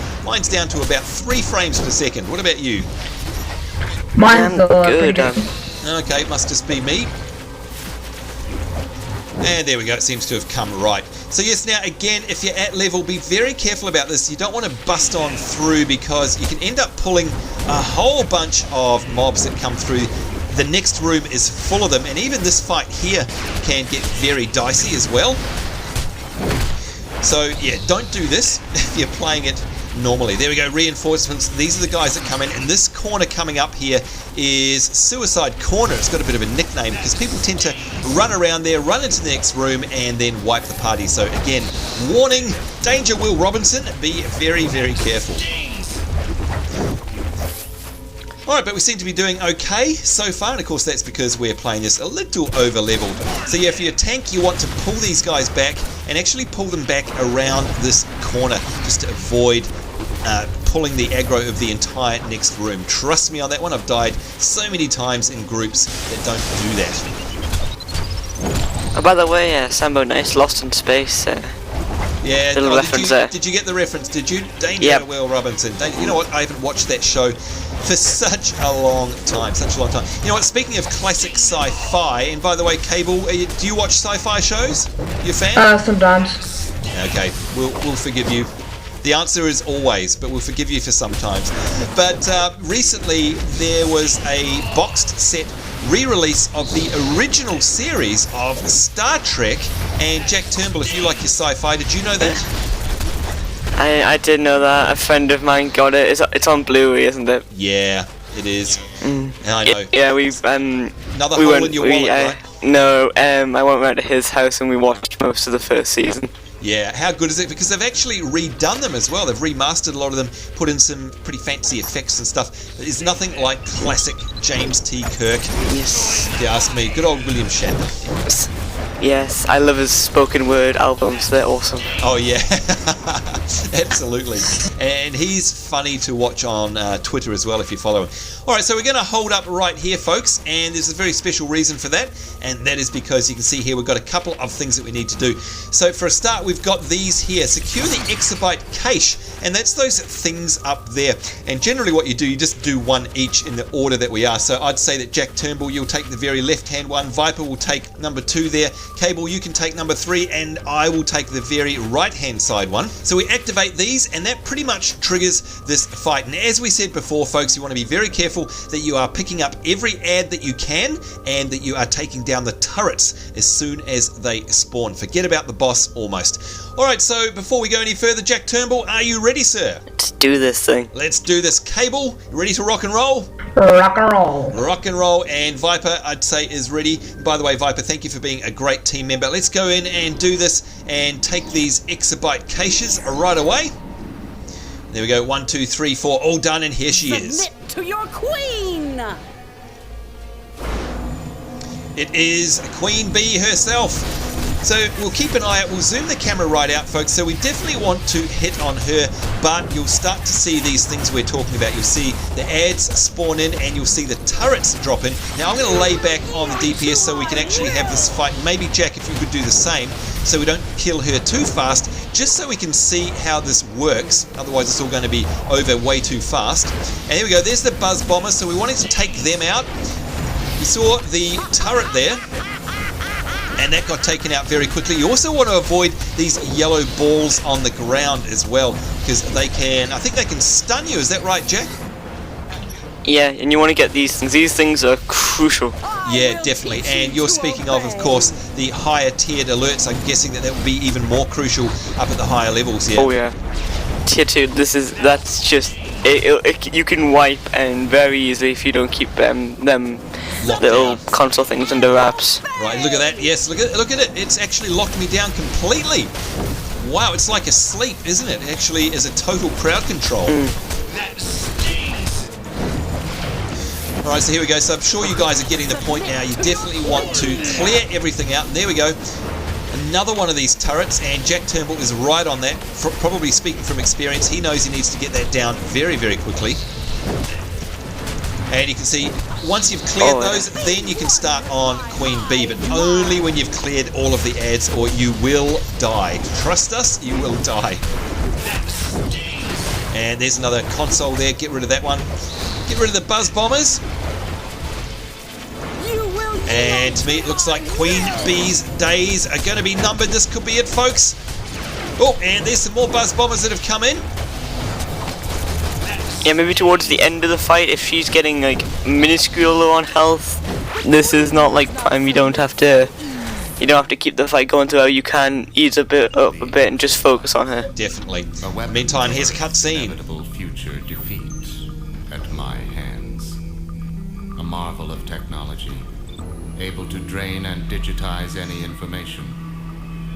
down to about 3 frames per second. What about you? Mine's good. Okay, must just be me. And there we go, it seems to have come right. So yes, now again, if you're at level, be very careful about this. You don't want to bust on through because you can end up pulling a whole bunch of mobs that come through. The next room is full of them, and even this fight here can get very dicey as well. So yeah, don't do this if you're playing it normally. There we go, reinforcements. These are the guys that come in, and this corner coming up here is Suicide Corner. It's got a bit of a nickname because people tend to run around there, run into the next room, and then wipe the party. So again, warning, danger, Will Robinson. Be very, very careful. Alright, but we seem to be doing okay so far, and of course that's because we're playing this a little over-leveled. So yeah, for your tank, you want to pull these guys back, and actually pull them back around this corner, just to avoid pulling the aggro of the entire next room. Trust me on that one, I've died so many times in groups that don't do that. Oh, by the way, Sambo, nice Lost in Space. Yeah, little reference there. Did you get the reference? Did you? Danger Yep. Will Robinson. You know what? I haven't watched that show for such a long time. You know what? Speaking of classic sci-fi, and by the way, Cable, do you watch sci-fi shows? You a fan? Sometimes. Okay, we'll forgive you. The answer is always, but we'll forgive you for sometimes. But recently there was a boxed set re-release of the original series of Star Trek, and Jack Turnbull, if you like your sci-fi, did you know that? I did know that. A friend of mine got it. It's on Blu-ray, isn't it? Yeah, it is. I know. Yeah, we've Another we hole went, in your wallet, right? No, I went round to his house and we watched most of the first season. Yeah, how good is it? Because they've actually redone them as well. They've remastered a lot of them, put in some pretty fancy effects and stuff. There's nothing like classic James T. Kirk. Yes. If you ask me. Good old William Shatner. Yes, I love his spoken word albums. They're awesome. Oh yeah, absolutely. And he's funny to watch on Twitter as well if you follow him. Alright, so we're going to hold up right here, folks, and there's a very special reason for that, and that is because you can see here we've got a couple of things that we need to do. So for a start, we've got these here. Secure the exabyte cache, and that's those things up there. And generally what you do, you just do one each in the order that we are. So I'd say that Jack Turnbull, you'll take the very left-hand one, Viper will take number 2 there, Cable, you can take number 3, and I will take the very right-hand side one. So we activate these, and that pretty much triggers this fight. And as we said before, folks, you want to be very careful that you are picking up every ad that you can, and that you are taking down the turrets as soon as they spawn. Forget about the boss almost. Alright, so before we go any further, Jack Turnbull, are you ready, sir? Let's do this thing. Let's do this. Cable, ready to rock and roll? Rock and roll. Rock and roll, and Viper, I'd say, is ready. By the way, Viper, thank you for being a great team member. Let's go in and do this and take these exabyte caches right away. There we go, 1, 2, 3, 4, all done, and here she is. Submit to your queen! It is Queen Bee herself. So we'll keep an eye out. We'll zoom the camera right out, folks. So we definitely want to hit on her, but you'll start to see these things we're talking about. You'll see the ads spawn in, and you'll see the turrets drop in. Now I'm going to lay back on the DPS so we can actually have this fight. Maybe Jack, if you could do the same, so we don't kill her too fast, just so we can see how this works. Otherwise it's all going to be over way too fast. And here we go. There's the buzz bombers. So we wanted to take them out. We saw the turret there, and that got taken out very quickly. You also want to avoid these yellow balls on the ground as well, because they can, I think they can stun you. Is that right, Jack? Yeah, and you want to get these things. These things are crucial. Yeah, definitely. And you're speaking of course, the higher tiered alerts. I'm guessing that would be even more crucial up at the higher levels here. Oh yeah. Tier 2, that's just, you can wipe and very easily if you don't keep them locked little down. console things under wraps. Right, look at that. Yes, look at it. It's actually locked me down completely. Wow, it's like asleep, isn't it? It actually is a total crowd control. Alright, so here we go. So I'm sure you guys are getting the point now. You definitely want to clear everything out. And there we go. Another one of these turrets, and Jack Turnbull is right on that. Probably speaking from experience, he knows he needs to get that down very, very quickly. And you can see, once you've cleared those, then you can start on Queen Bee, but only when you've cleared all of the ads, or you will die. Trust us, you will die. And there's another console there. Get rid of that one. Get rid of the buzz bombers. And to me, it looks like Queen Bee's days are going to be numbered. This could be it, folks. Oh, and there's some more buzz bombers that have come in. Yeah, maybe towards the end of the fight, if she's getting like minuscule low on health, this is not like Prime. You don't have to keep the fight going through. You can ease up a bit and just focus on her. Definitely. Meantime, here's a cutscene. Inevitable future defeat at my hands. A marvel of technology, able to drain and digitize any information,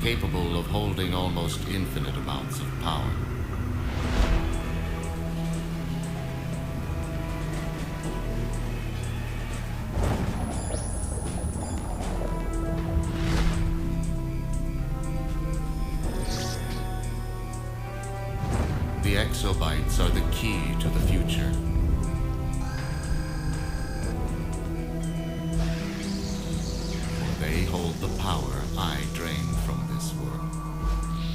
capable of holding almost infinite amounts of power. exobytes are the key to the future. For they hold the power I drain from this world.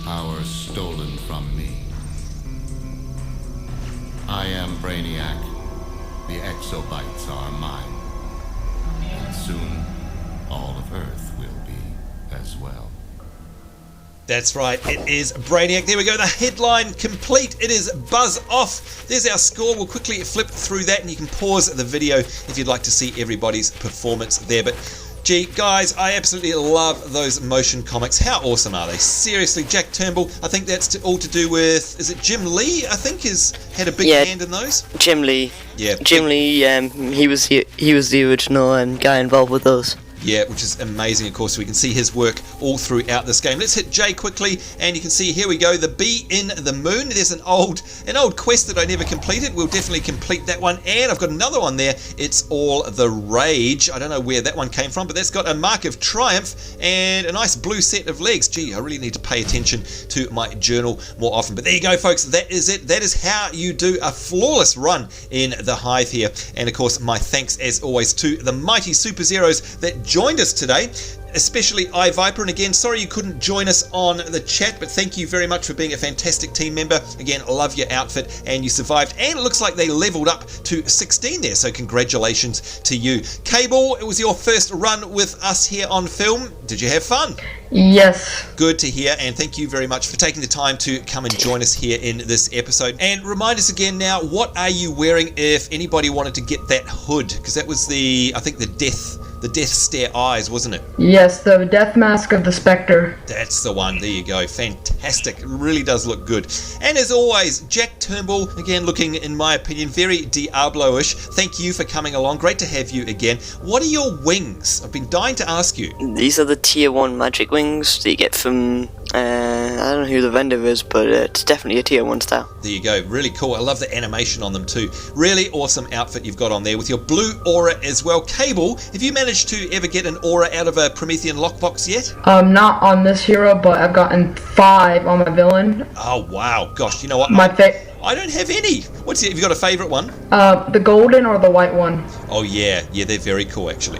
Power stolen from me. I am Brainiac. The exobytes are mine. And soon, all of Earth will be as well. That's right, it is Brainiac. There we go, the headline complete. It is Buzz Off. There's our score. We'll quickly flip through that and you can pause the video if you'd like to see everybody's performance there. But gee, guys, I absolutely love those motion comics. How awesome are they? Seriously, Jack Turnbull, I think that's all to do with, is it Jim Lee, I think, has had a big hand in those? Jim Lee. Yeah. Jim Lee, he was the original guy involved with those. Yeah, which is amazing, of course. We can see his work all throughout this game. Let's hit J quickly, and you can see, here we go, the Bee in the Moon. There's an old quest that I never completed. We'll definitely complete that one. And I've got another one there. It's All the Rage. I don't know where that one came from, but that's got a mark of triumph and a nice blue set of legs. Gee, I really need to pay attention to my journal more often. But there you go, folks. That is it. That is how you do a flawless run in the Hive here. And, of course, my thanks, as always, to the mighty Superzeroes that joined us today, especially iViper. And again, sorry you couldn't join us on the chat, but thank you very much for being a fantastic team member. Again, I love your outfit, and you survived, and it looks like they leveled up to 16 there, so congratulations to you. Cable, it was your first run with us here on film. Did you have fun? Yes. Good to hear, and thank you very much for taking the time to come and join us here in this episode. And remind us again now, what are you wearing if anybody wanted to get that hood? Because that was I think the Death Stare eyes, wasn't it? Yes, the death mask of the Spectre. That's the one. There you go. Fantastic. It really does look good. And as always, Jack Turnbull, again, looking, in my opinion, very Diablo-ish. Thank you for coming along. Great to have you again. What are your wings? I've been dying to ask you. These are the tier 1 magic wings that you get from, I don't know who the vendor is, but it's definitely a tier 1 style. There you go. Really cool. I love the animation on them too. Really awesome outfit you've got on there with your blue aura as well. Cable, have you managed to ever get an aura out of a Promethean lockbox yet? Not on this hero, but I've gotten 5 on my villain. Oh wow, gosh, you know what? I don't have any. What's it? Have you got a favourite one? The golden or the white one. Oh yeah, they're very cool actually.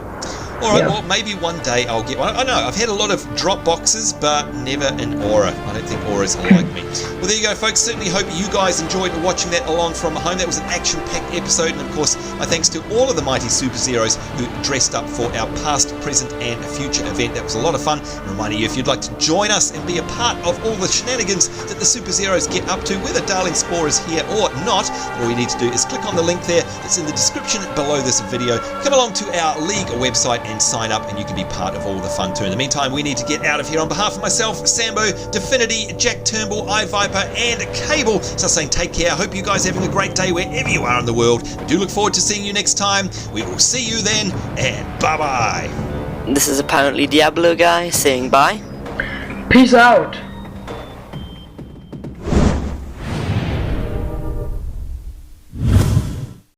Alright, well, maybe one day I'll get one. I know, I've had a lot of drop boxes, but never an aura. I don't think auras are like me. Well, there you go, folks. Certainly hope you guys enjoyed watching that along from home. That was an action-packed episode, and of course, my thanks to all of the mighty Superzeroes who dressed up for our past, present, and future event. That was a lot of fun. And reminding you, if you'd like to join us and be a part of all the shenanigans that the Superzeroes get up to, whether Darling Spore is here or not, all you need to do is click on the link there that's in the description below this video. Come along to our League website and sign up, and you can be part of all the fun too. In the meantime, we need to get out of here. On behalf of myself, Sambo, Dfinity, Jack Turnbull, iViper, and Cable, so saying take care. I hope you guys are having a great day wherever you are in the world. I do look forward to seeing you next time. We will see you then, and bye-bye. This is apparently Diablo guy saying bye. Peace out.